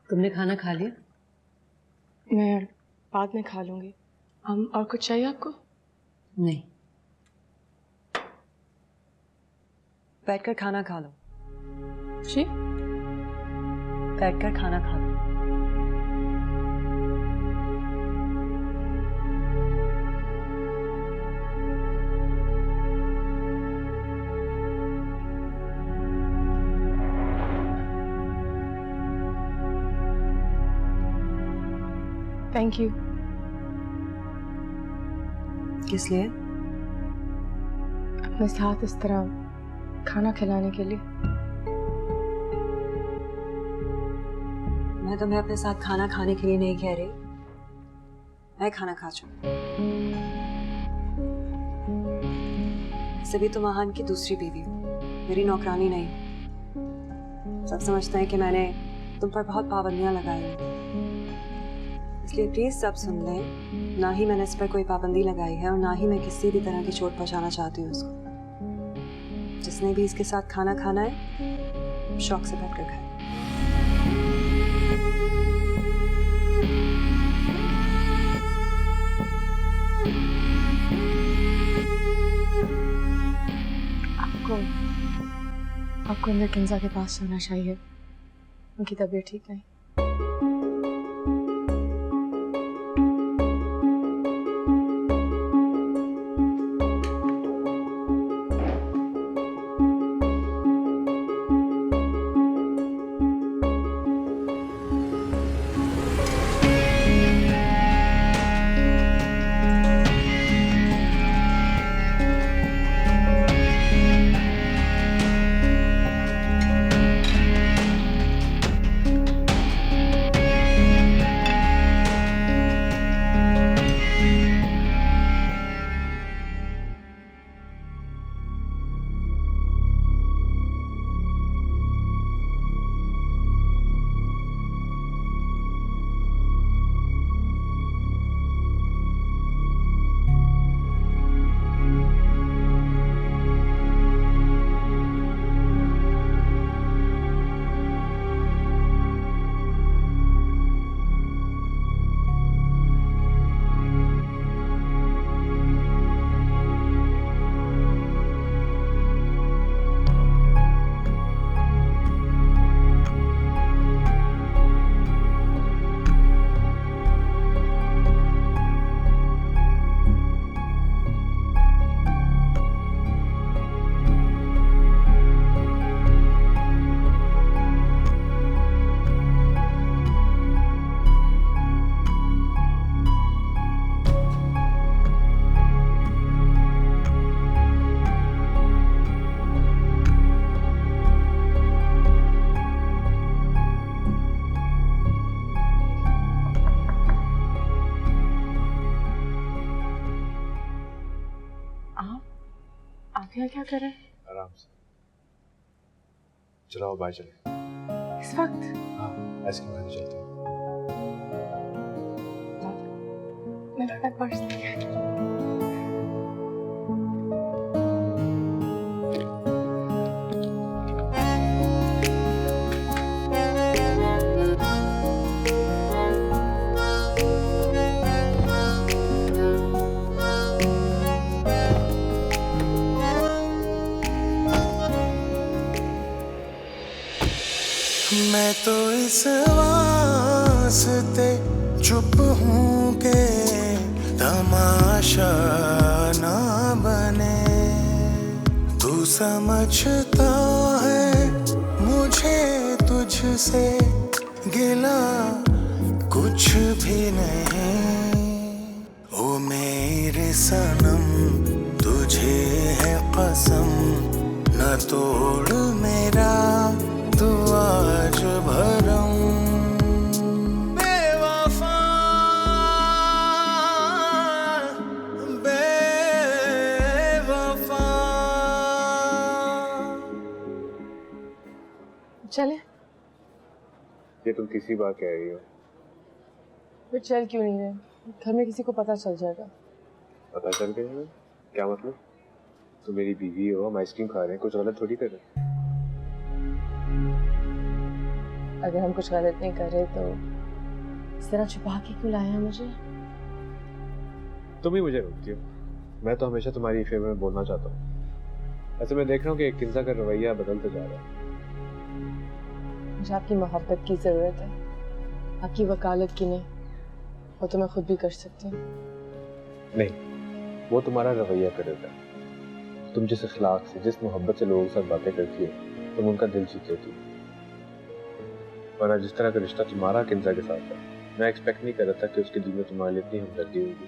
तुमने खाना खा लिया? मैं बाद में खा लूंगी। हम और कुछ चाहिए आपको? नहीं। बैठकर खाना खा लो। जी? बैठकर खाना खा लो। Thank you. किस लिए? अपने साथ इस तरह खाना खिलाने के लिए। मैं तुम्हें अपने साथ खाना खाने के लिए नहीं कह रही, मैं खाना खा चुकी। वैसे भी तुम आहान की दूसरी बीवी हो, मेरी नौकरानी नहीं। सब समझते हैं कि मैंने तुम पर बहुत पाबंदियां लगाई हैं, इसलिए प्लीज सब सुन लें। ना ही मैंने इस पर कोई पाबंदी लगाई है और ना ही मैं किसी भी तरह की चोट पहुंचाना चाहती हूँ उसको। जिसने भी इसके साथ खाना खाना है, शौक से बैठकर खाए। आपको अंदर किंजा के पास सोना चाहिए, उनकी तबीयत ठीक नहीं। क्या कर रहे हैं? आराम से। चलो बाहर चले। इस वक्त? हाँ, आइसक्रीम खाने चलते हैं। मेरा पर्स नहीं है। मैं तो इस वास्ते चुप हूँ के तमाशा ना बने। तू समझता है मुझे तुझसे गिला कुछ भी नहीं। ओ मेरे सनम तुझे है कसम, न तोड़ मेरा तू आज भरम। बेवफा बेवफा। चले? ये तुम किसी बात कह रही हो? फिर चल क्यों नहीं रहे? घर में किसी को पता चल जाएगा। पता चल गया? क्या मतलब? तुम मेरी बीवी हो, हम आइसक्रीम खा रहे हैं, कुछ गलत थोड़ी कर रहे हैं। अगर हम कुछ गलत नहीं कर रहे तो इस तरह छुपा के क्यों लाया मुझे? तुम ही मुझे रोकती हो। मैं तो हमेशा तुम्हारी फेवर में बोलना चाहता हूँ। ऐसे मैं देख रहा हूँ कि किंजा का रवैया बदलता जा रहा है। मुझे आपकी मोहब्बत की जरूरत है, आपकी वकालत की नहीं। वो तो मैं खुद भी कर सकती हूँ। नहीं, वो तुम्हारा रवैया कर देता है। तुम जिस अखलाक से, जिस मोहब्बत से लोगों के साथ बातें करती हो, तुम उनका दिल जीत लेती हो। वरना जिस तरह का रिश्ता तुम्हारा किंजा के साथ है, मैं एक्सपेक्ट नहीं कर रहा था कि उसके दिल में तुम्हारे लिए इतनी हमदर्दी होगी।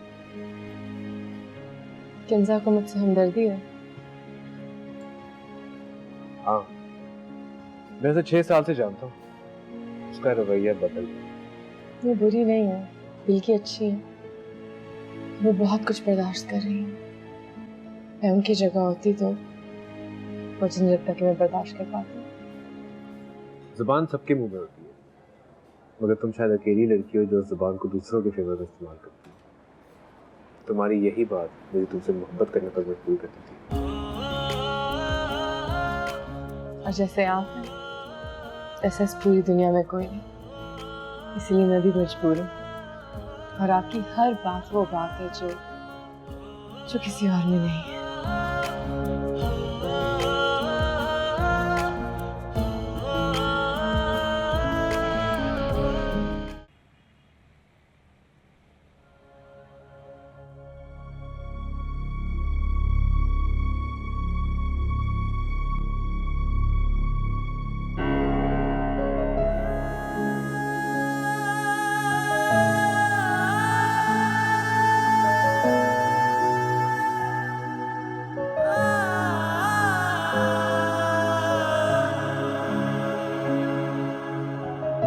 किंजा को मुझसे हमदर्दी है? हाँ, मैं उसे 6 साल से जानता हूँ। उसका रवैया बदल गया। वो बुरी नहीं है, दिल की अच्छी है। वो बहुत कुछ बर्दाश्त कर रही है। मैं उनकी जगह होती तो मुझे नहीं लगता कि मैं बर्दाश्त कर पाती। जुबान सबके मुंह में होती है, मगर तुम शायद अकेली लड़की हो जो जुबान को दूसरों के फेवर में इस्तेमाल करती है। तुम्हारी यही बात मुझे तुमसे मोहब्बत करने पर मजबूर करती थी। और जैसे आप हैं, ऐसा इस पूरी दुनिया में कोई नहीं, इसलिए मैं भी मजबूर हूँ। और आपकी हर बात वो बात है जो किसी और में नहीं है।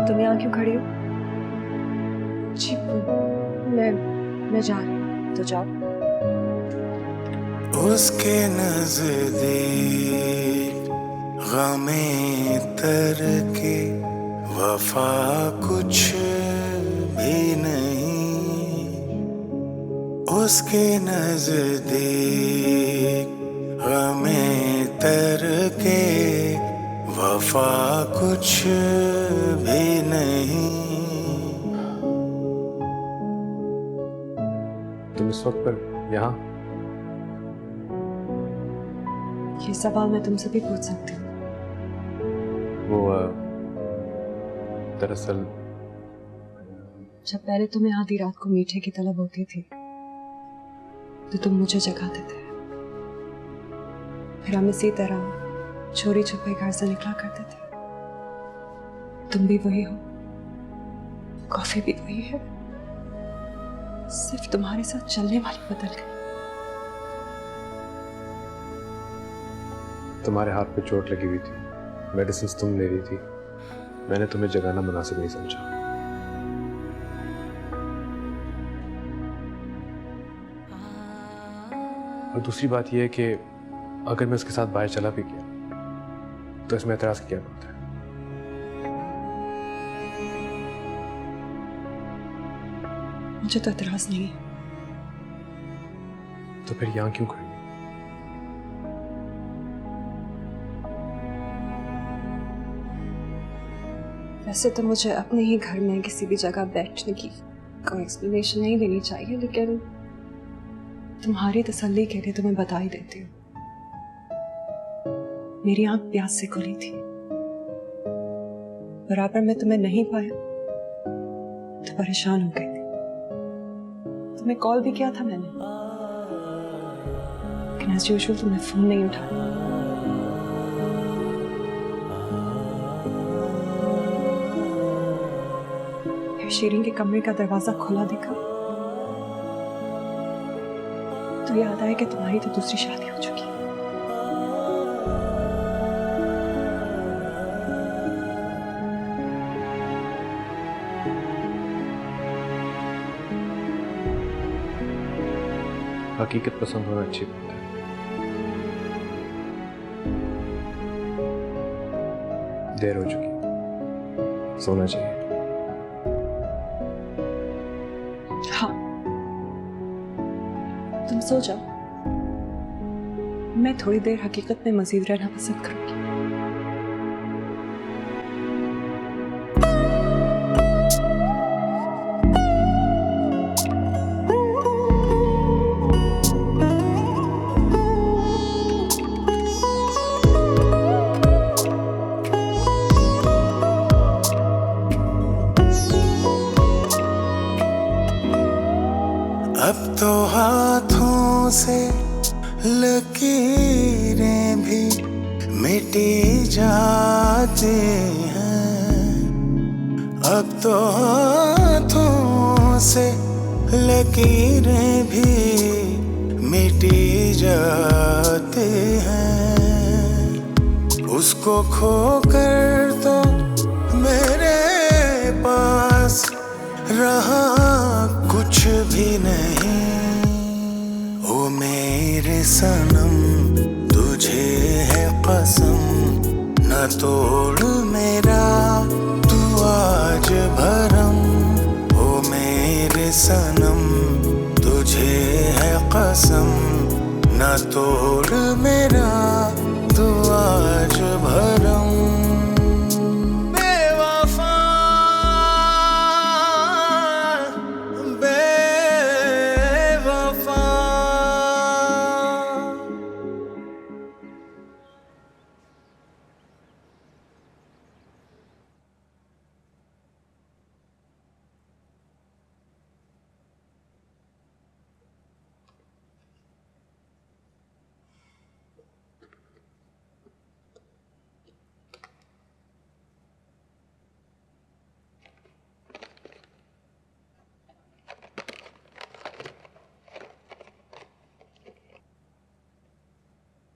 तुम यहाँ क्यों खड़ी हो? जी मैं जा रही हूँ। तो जाओ। उसके नजदीक गमे तर के वफा कुछ भी नहीं। उसके नजदीक गमे तर के वफा कुछ भी नहीं। तुम इस वक्त पर यहाँ? ये सवाल मैं तुमसे भी पूछ सकती हूँ। वो दरअसल जब पहले तुम्हें आधी रात को मीठे की तलब होती थी तो तुम मुझे जगाते थे, फिर हम इसी तरह चोरी छुपे घर से निकला करते थे। तुम भी वही हो, कॉफी भी वही है, सिर्फ तुम्हारे साथ चलने वाली बदल गई। तुम्हारे हाथ पे चोट लगी हुई थी, मेडिसिन तुम ले रही थी, मैंने तुम्हें जगाना मुनासिब नहीं समझा। और दूसरी बात यह है कि अगर मैं उसके साथ बाहर चला भी गया तो इसमें एतराज की क्या बात है? मुझे तो एतराज नहीं है। तो फिर यहाँ क्यों खड़ी? वैसे तो मुझे अपने ही घर में किसी भी जगह बैठने की कोई एक्सप्लेनेशन नहीं देनी चाहिए, लेकिन तुम्हारी तसल्ली के लिए तो मैं बता ही देती हूँ। मेरी आंख प्यास से खुली थी, बराबर में तुम्हें नहीं पाया तो परेशान हो गई थी। तुम्हें कॉल भी किया था मैंने, लेकिन एज यूजुअल तुमने फोन नहीं उठाया। शीरीन के कमरे का दरवाजा खुला देखा तो याद आया कि तुम्हारी तो दूसरी शादी हो चुकी है। हकीकत पसंद होना अच्छी बात है। देर हो चुकी, सोना चाहिए। हाँ, तुम सो जाओ, मैं थोड़ी देर हकीकत में मजीद रहना पसंद करूंगी। अब तो हाथों से लकीरें भी मिटी जाती हैं। अब तो हाथों से लकीरें भी मिटी जाती हैं। उसको खोकर तो मेरे पास रहा कुछ भी नहीं। ओ मेरे सनम तुझे है कसम, न तोड़ मेरा तू आज भरम। ओ मेरे सनम तुझे है कसम, न तोड़ मेरा तू आज भरम।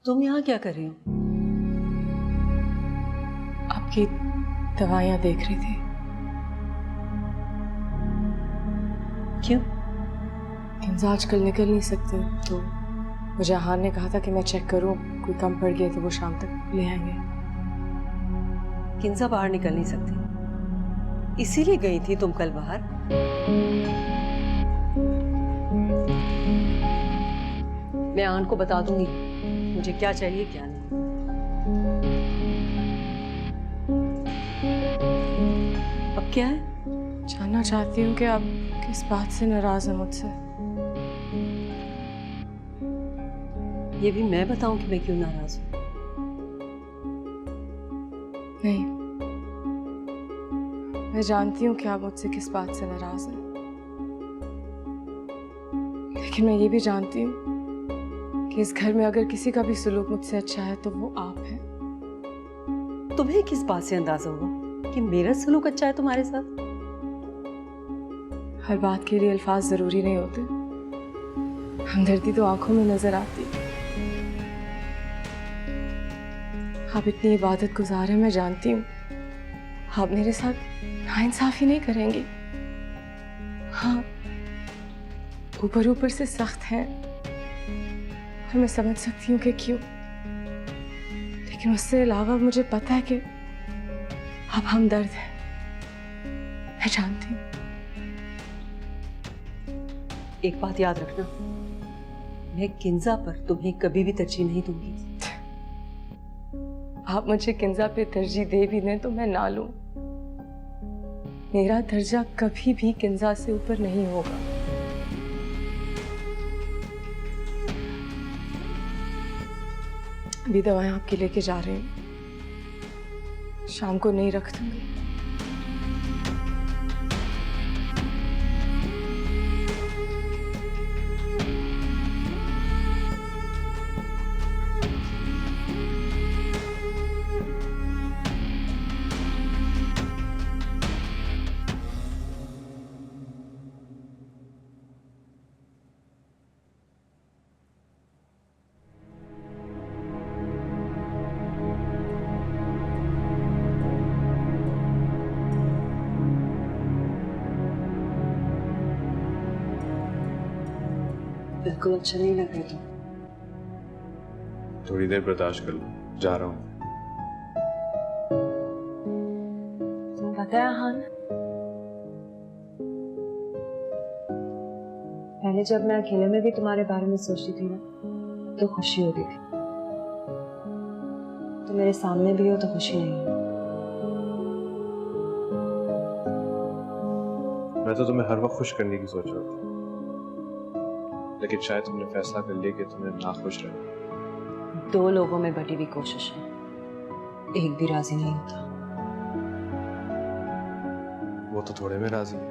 तुम यहाँ क्या कर रही हो? आपकी दवाइयाँ देख रही थी। क्यों? किंजा आजकल निकल नहीं सकते, तो मुझे जहान ने कहा था कि मैं चेक करूं, कोई कम पड़ गया तो वो शाम तक ले आएंगे। किंजा बाहर निकल नहीं सकती, इसीलिए गई थी तुम कल बाहर? मैं आन को बता दूंगी मुझे क्या चाहिए क्या नहीं। अब क्या है? जानना चाहती हूँ कि आप किस बात से नाराज हैं मुझसे। ये भी मैं बताऊं कि मैं क्यों नाराज हूँ? नहीं, मैं जानती हूँ कि आप मुझसे किस बात से नाराज हैं, लेकिन मैं ये भी जानती हूँ कि इस घर में अगर किसी का भी सलूक मुझसे अच्छा है तो वो आप हैं। तुम्हें किस बात से अंदाजा हुआ कि मेरा सलूक अच्छा है तुम्हारे साथ? हर बात के लिए अल्फाज जरूरी नहीं होते, हमदर्दी तो आंखों में नजर आती। आप इतनी इबादत गुजार हैं, मैं जानती हूँ आप मेरे साथ नाइंसाफी नहीं करेंगी। हाँ, ऊपर ऊपर से सख्त हैं और मैं समझ सकती हूँ कि क्यों। लेकिन उससे अलावा मुझे पता है कि अब हम दर्द हैं। मैं जानती हूँ। एक बात याद रखना, मैं किंजा पर तुम्हें कभी भी तरजीह नहीं दूंगी। आप मुझे किंजा पे तरजीह दे भी दें तो मैं ना लूं। मेरा दर्जा कभी भी किंजा से ऊपर नहीं होगा। अभी दवाएं आपके लेके जा रही हूँ, शाम को नहीं रख दूंगी। बिल्कुल अच्छा नहीं लग रहा। थोड़ी देर बर्दाश्त कर लो, जा रहा हूँ। तुम्हें पता है आहान, पहले जब मैं अकेले में भी तुम्हारे बारे में सोचती थी ना तो खुशी होती थी, तो मेरे सामने भी हो तो खुशी नहीं है। मैं तो तुम्हें हर वक्त खुश करने की सोच रहा था, लेकिन शायद तुमने फैसला कर लिया कि तुम्हें नाखुश रहना। दो लोगों में बटी हुई कोशिश है, एक भी राजी नहीं होता। वो तो थोड़े में राजी है।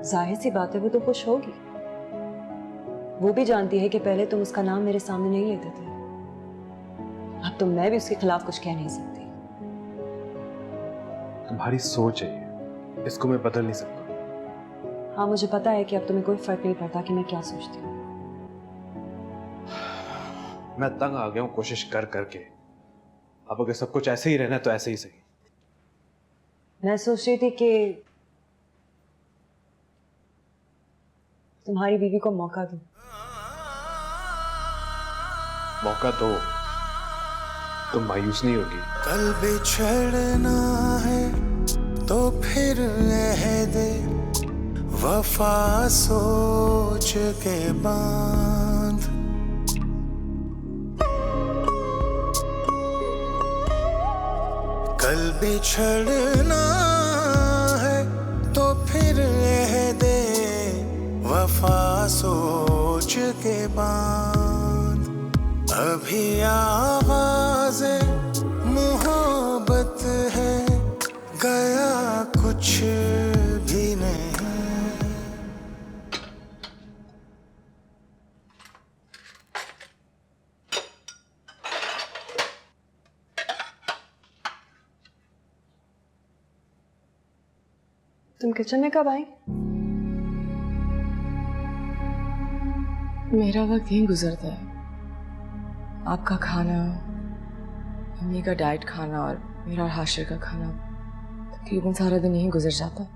जाहिर सी बात है वो तो खुश होगी। वो भी जानती है कि पहले तुम उसका नाम मेरे सामने नहीं लेते थे, अब तो मैं भी उसके खिलाफ कुछ कह नहीं सकती। तुम्हारी सोच है ये, इसको मैं बदल नहीं सकता। हाँ मुझे पता है कि अब तुम्हें कोई फर्क नहीं पड़ता कि मैं क्या सोचती हूँ। मैं तंग आ गया हूँ कोशिश कर करके। अब अगर सब कुछ ऐसे ही रहना है तो ऐसे ही सही। मैं सोच रही थी कि तुम्हारी बीवी को मौका दूं। मौका दो, तुम मायूस नहीं होगी। कल बिछड़ना है तो फिर दे वफा सोच के बांध। कल बिछड़ना है तो फिर दे वफा सोच के बांध। अभी आवाज़ मोहब्बत है, गया कुछ भी नहीं। तुम किचन में कब आई? मेरा वक्त यहीं गुजरता है। आपका खाना, मम्मी का डाइट खाना और मेरा और हाशिर का खाना, तकरीबन सारा दिन यहीं गुजर जाता है।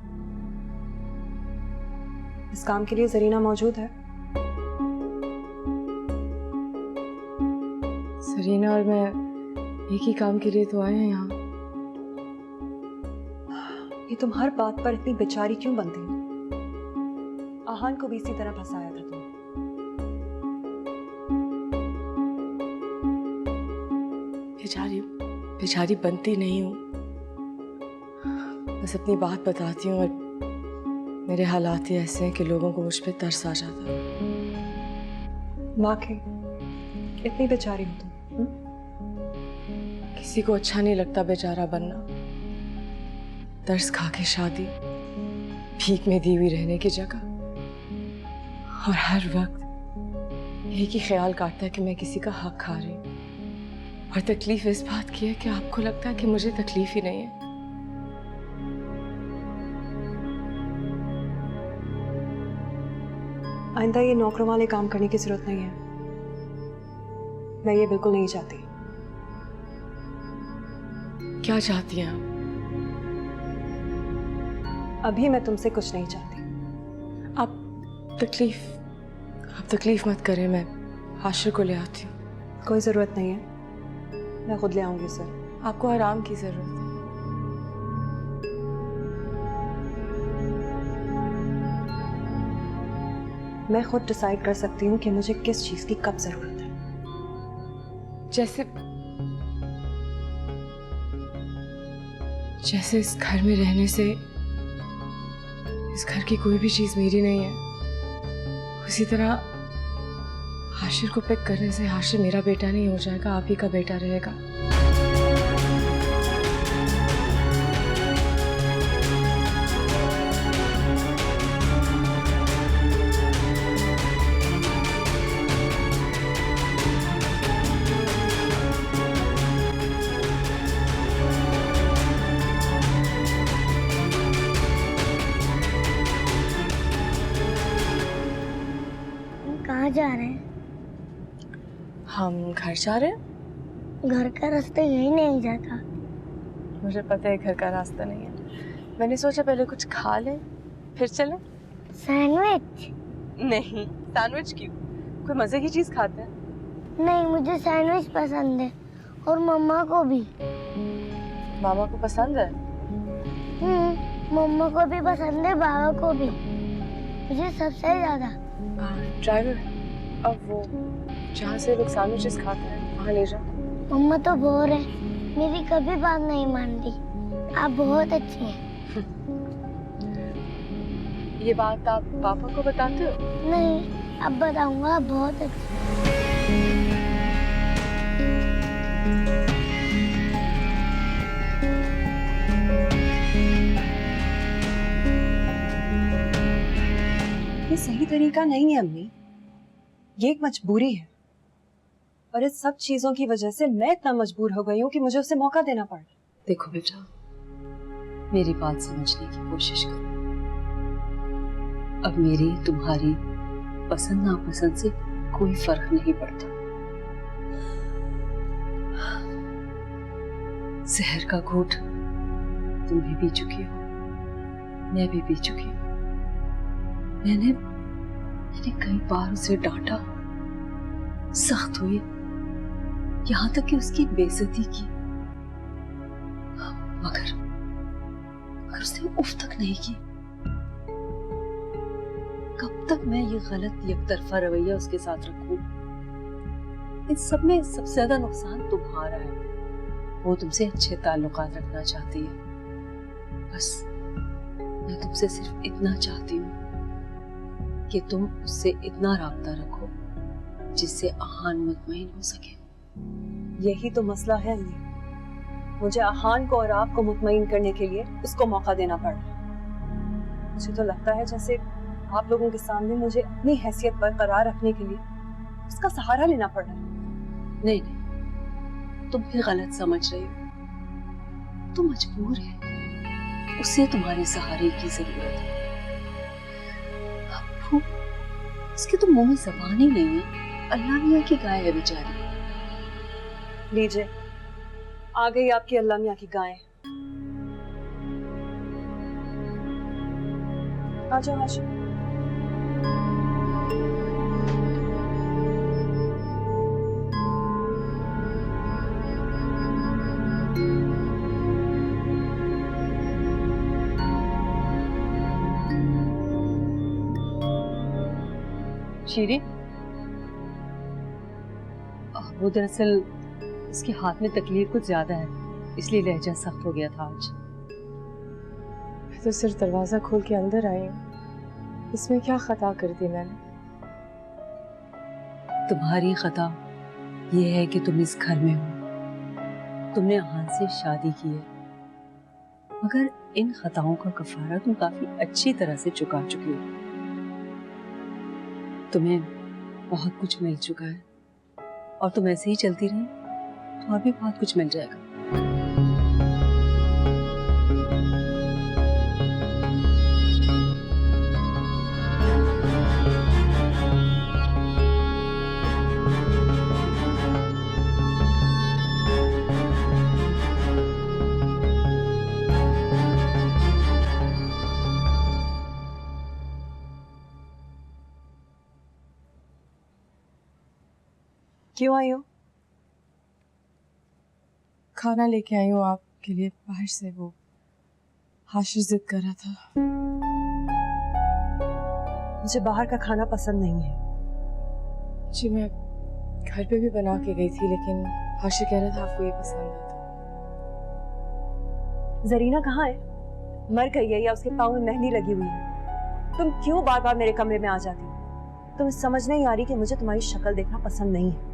इस काम के लिए जरीना मौजूद है। सरीना और मैं एक ही काम के लिए तो आए हैं यहाँ। ये तुम हर बात पर इतनी बेचारी क्यों बनती हो? आहान को भी इसी तरह फंसाया था तुम। बेचारी बनती नहीं हूँ, बस अपनी बात बताती हूँ और मेरे हालात ही ऐसे हैं कि लोगों को मुझ पे तरस आ जाता है। वाकई इतनी बेचारी हो तुम। किसी को अच्छा नहीं लगता बेचारा बनना। तरस खा के शादी, भीख में दी हुई रहने की जगह, और हर वक्त एक ही ख्याल काटता है कि मैं किसी का हक खा रही हूँ। और तकलीफ इस बात की है कि आपको लगता है कि मुझे तकलीफ ही नहीं है। आइंदा ये नौकरों वाले काम करने की जरूरत नहीं है। मैं ये बिल्कुल नहीं चाहती। क्या चाहती हैं आप? अभी मैं तुमसे कुछ नहीं चाहती। आप तकलीफ मत करें, मैं हाशिर को ले आती हूँ। कोई जरूरत नहीं है, मैं खुद ले आऊंगी सर। आपको आराम की जरूरत है। मैं खुद डिसाइड कर सकती हूँ कि मुझे किस चीज की कब जरूरत है। जैसे इस घर में रहने से इस घर की कोई भी चीज मेरी नहीं है, उसी तरह हाशिर को पिक करने से हाशिर मेरा बेटा नहीं हो जाएगा, आप ही का बेटा रहेगा। कहाँ जा रहे हैं? हम घर जा रहे हैं। घर का रास्ता यही नहीं जाता। मुझे पता है घर का रास्ता नहीं है, मैंने सोचा पहले कुछ खा लें फिर चलें। सैंडविच? नहीं, सैंडविच क्यों? कोई मजे की चीज खाते हैं। नहीं, मुझे सैंडविच पसंद है और मम्मा को भी। मामा को पसंद है? मम्मा को भी पसंद है, बाबा को भी, मुझे सबसे ज्यादा। ड्राइवर, अब वो जहाँ से लोग सैंडविचेस खाते हैं वहाँ ले जाओ। मम्मा तो बोर है, मेरी कभी बात नहीं मानती। आप बहुत अच्छी हैं। ये बात आप पापा को बताते हो? नहीं, अब बताऊंगा, आप बहुत अच्छी। ये सही तरीका नहीं है अम्मी, ये एक मजबूरी है और इस सब चीजों की वजह से मैं इतना मजबूर हो गई हूँ कि मुझे उसे मौका देना पड़ा। देखो बेटा, मेरी बात समझने की कोशिश करो। अब मेरी तुम्हारी पसंद नापसंद से कोई फर्क नहीं पड़ता। जहर का घूंट तुम भी पी चुकी हो, मैं भी पी चुकी हूँ। मैंने कई बार उसे डांटा, सख्त हुई, यहां तक कि उसकी बेइज्जती की, मगर उसने उफ तक नहीं की। कब तक मैं ये गलत एकतरफा रवैया उसके साथ रखूं? इन सब में सबसे ज्यादा नुकसान तुम्हारा है। वो तुमसे अच्छे ताल्लुकात रखना चाहती है, बस मैं तुमसे सिर्फ इतना चाहती हूँ कि तुम उससे इतना राब्ता रखो जिससे आहान मुतमईन हो सके। यही तो मसला है अम्मी, मुझे आहान को और आपको मुतमईन करने के लिए उसको मौका देना पड़ा। मुझे तो लगता है जैसे आप लोगों के सामने मुझे अपनी हैसियत बरकरार रखने के लिए उसका सहारा लेना पड़ रहा है। नहीं, तुम भी गलत समझ रही हो। तुम मजबूर है, उसे तुम्हारे सहारे की जरूरत है। उसके तो मुंह में ज़बान ही नहीं है। अल्लाह मियाँ की गाय है बेचारी। लीजिए, आ गई आपकी अल्लाह मियाँ की गाय। आ जाओ हाशिम। शीरी, वो दरअसल इसके हाथ में तकलीफ कुछ ज्यादा है, इसलिए लहजा सख्त हो गया था आज। मैं तो सिर्फ दरवाजा खोल के अंदर आई हूँ, इसमें क्या खता कर दी मैंने? तुम्हारी खता ये है कि तुम इस घर में हो, तुमने आहान से शादी की है, मगर इन खताओं का कफारा तुम काफी अच्छी तरह से चुका चुकी हो। तुम्हें बहुत कुछ मिल चुका है और तुम ऐसे ही चलती रही तो और भी बहुत कुछ मिल जाएगा। क्यों आई हो? खाना लेके आई हूँ आपके लिए बाहर से। वो हाशिर जिद कर रहा था। मुझे बाहर का खाना पसंद नहीं है। जी मैं घर पे भी बना के गई थी, लेकिन हाशिर कह रहा था आपको ये पसंद है। जरीना कहाँ है? मर गई है या उसके पाँव में मेहंदी लगी हुई है? तुम क्यों बार बार मेरे कमरे में आ जाती हो? तुम्हें समझ नहीं आ रही कि मुझे तुम्हारी शक्ल देखना पसंद नहीं है।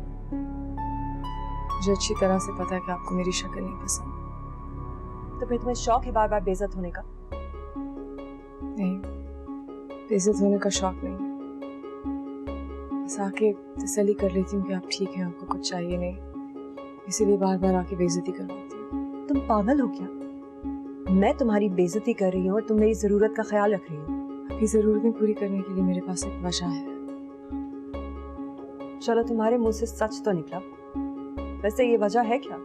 मुझे अच्छी तरह से पता है कि आपको मेरी शक्ल नहीं पसंद। तो फिर तुम्हें शौक है बार बार बेइज्जत होने का? नहीं, बेइज्जत होने का शौक नहीं है। बस आके तसल्ली कर लेती हूँ कि आप ठीक हैं, आपको कुछ चाहिए नहीं, इसीलिए बार बार आके बेइज्जती करवाती हूँ। तुम पागल हो क्या? मैं तुम्हारी बेइज्जती कर रही हूँ और तुम मेरी जरूरत का ख्याल रख रही हो। आपकी जरूरतें पूरी करने के लिए मेरे पास एक वजह है। चलो तुम्हारे मुंह से सच तो निकला। वैसे ये वजह है क्या?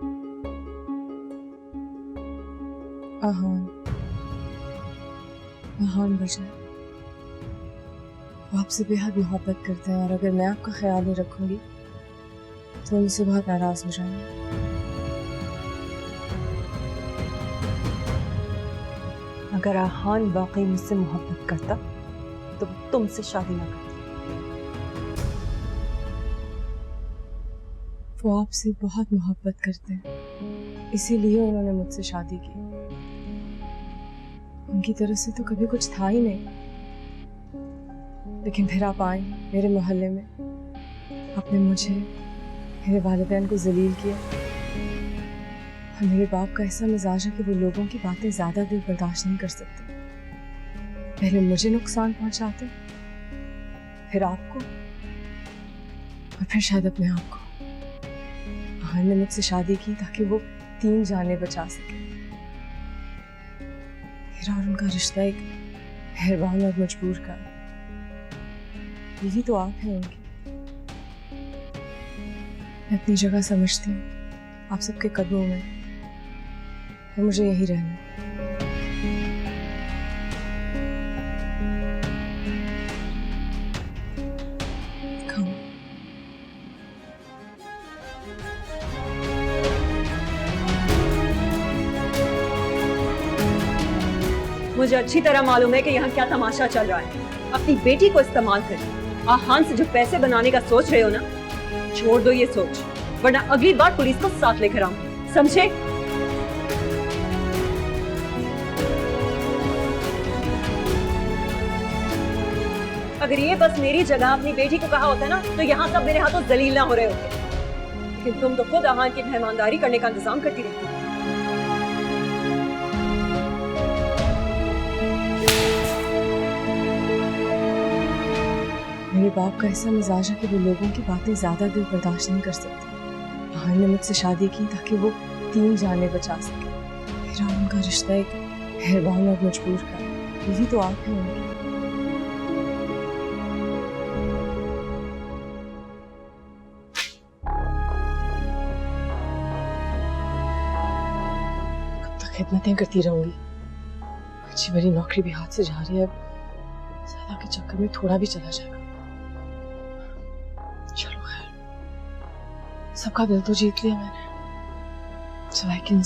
आहान वजह। वो आपसे बेहद मोहब्बत करते हैं और अगर मैं आपका ख्याल नहीं रखूंगी तो मुझसे बहुत नाराज हो जाएंगे। अगर आहान वाकई मुझसे मोहब्बत करता तो तुमसे शादी ना करता। वो आपसे बहुत मोहब्बत करते हैं, इसीलिए उन्होंने मुझसे शादी की। उनकी तरफ से तो कभी कुछ था ही नहीं, लेकिन फिर आप आई मेरे मोहल्ले में, आपने मुझे, मेरे वालिदैन को जलील किया। और मेरे बाप का ऐसा मिजाज है कि वो लोगों की बातें ज्यादा देर बर्दाश्त नहीं कर सकते। पहले मुझे नुकसान पहुंचाते, फिर आपको, और फिर शायद अपने आप को। आहान ने मुझसे शादी की ताकि वो 3 जानें बचा सके। मेरा और उनका रिश्ता एक मेहरबान और मजबूर का। यही तो आप हैं उनकी। मैं अपनी जगह समझती हूँ आप सबके कदमों में, और मुझे यही रहना। मुझे अच्छी तरह मालूम है कि यहाँ क्या तमाशा चल रहा है। अपनी बेटी को इस्तेमाल करिए। आहान से जो पैसे बनाने का सोच रहे हो ना, छोड़ दो ये सोच, वरना अगली बार पुलिस को साथ लेकर आऊं, समझे? अगर ये बस मेरी जगह अपनी बेटी को कहा होता ना, तो यहाँ सब मेरे हाथों जलील ना हो रहे होते। लेकिन तुम तो खुद आहान की मेहमानदारी करने का इंतजाम करती रहती हो। मेरे बाप का ऐसा मिजाज है कि वो लोगों की बातें ज्यादा देर बर्दाश्त नहीं कर सकते। आहान ने मुझसे शादी की ताकि वो 3 जानें बचा सके। मेरा और उनका रिश्ता एक मेहरबान और मजबूर का। यही तो आप हैं उनकी। कब तक खिदमतें करती रहूंगी? अच्छी बड़ी नौकरी भी हाथ से जा रही है, ज्यादा के चक्कर में थोड़ा भी चला जाएगा। चलो खैर, सबका दिल तो जीत लिया मैंने, so I can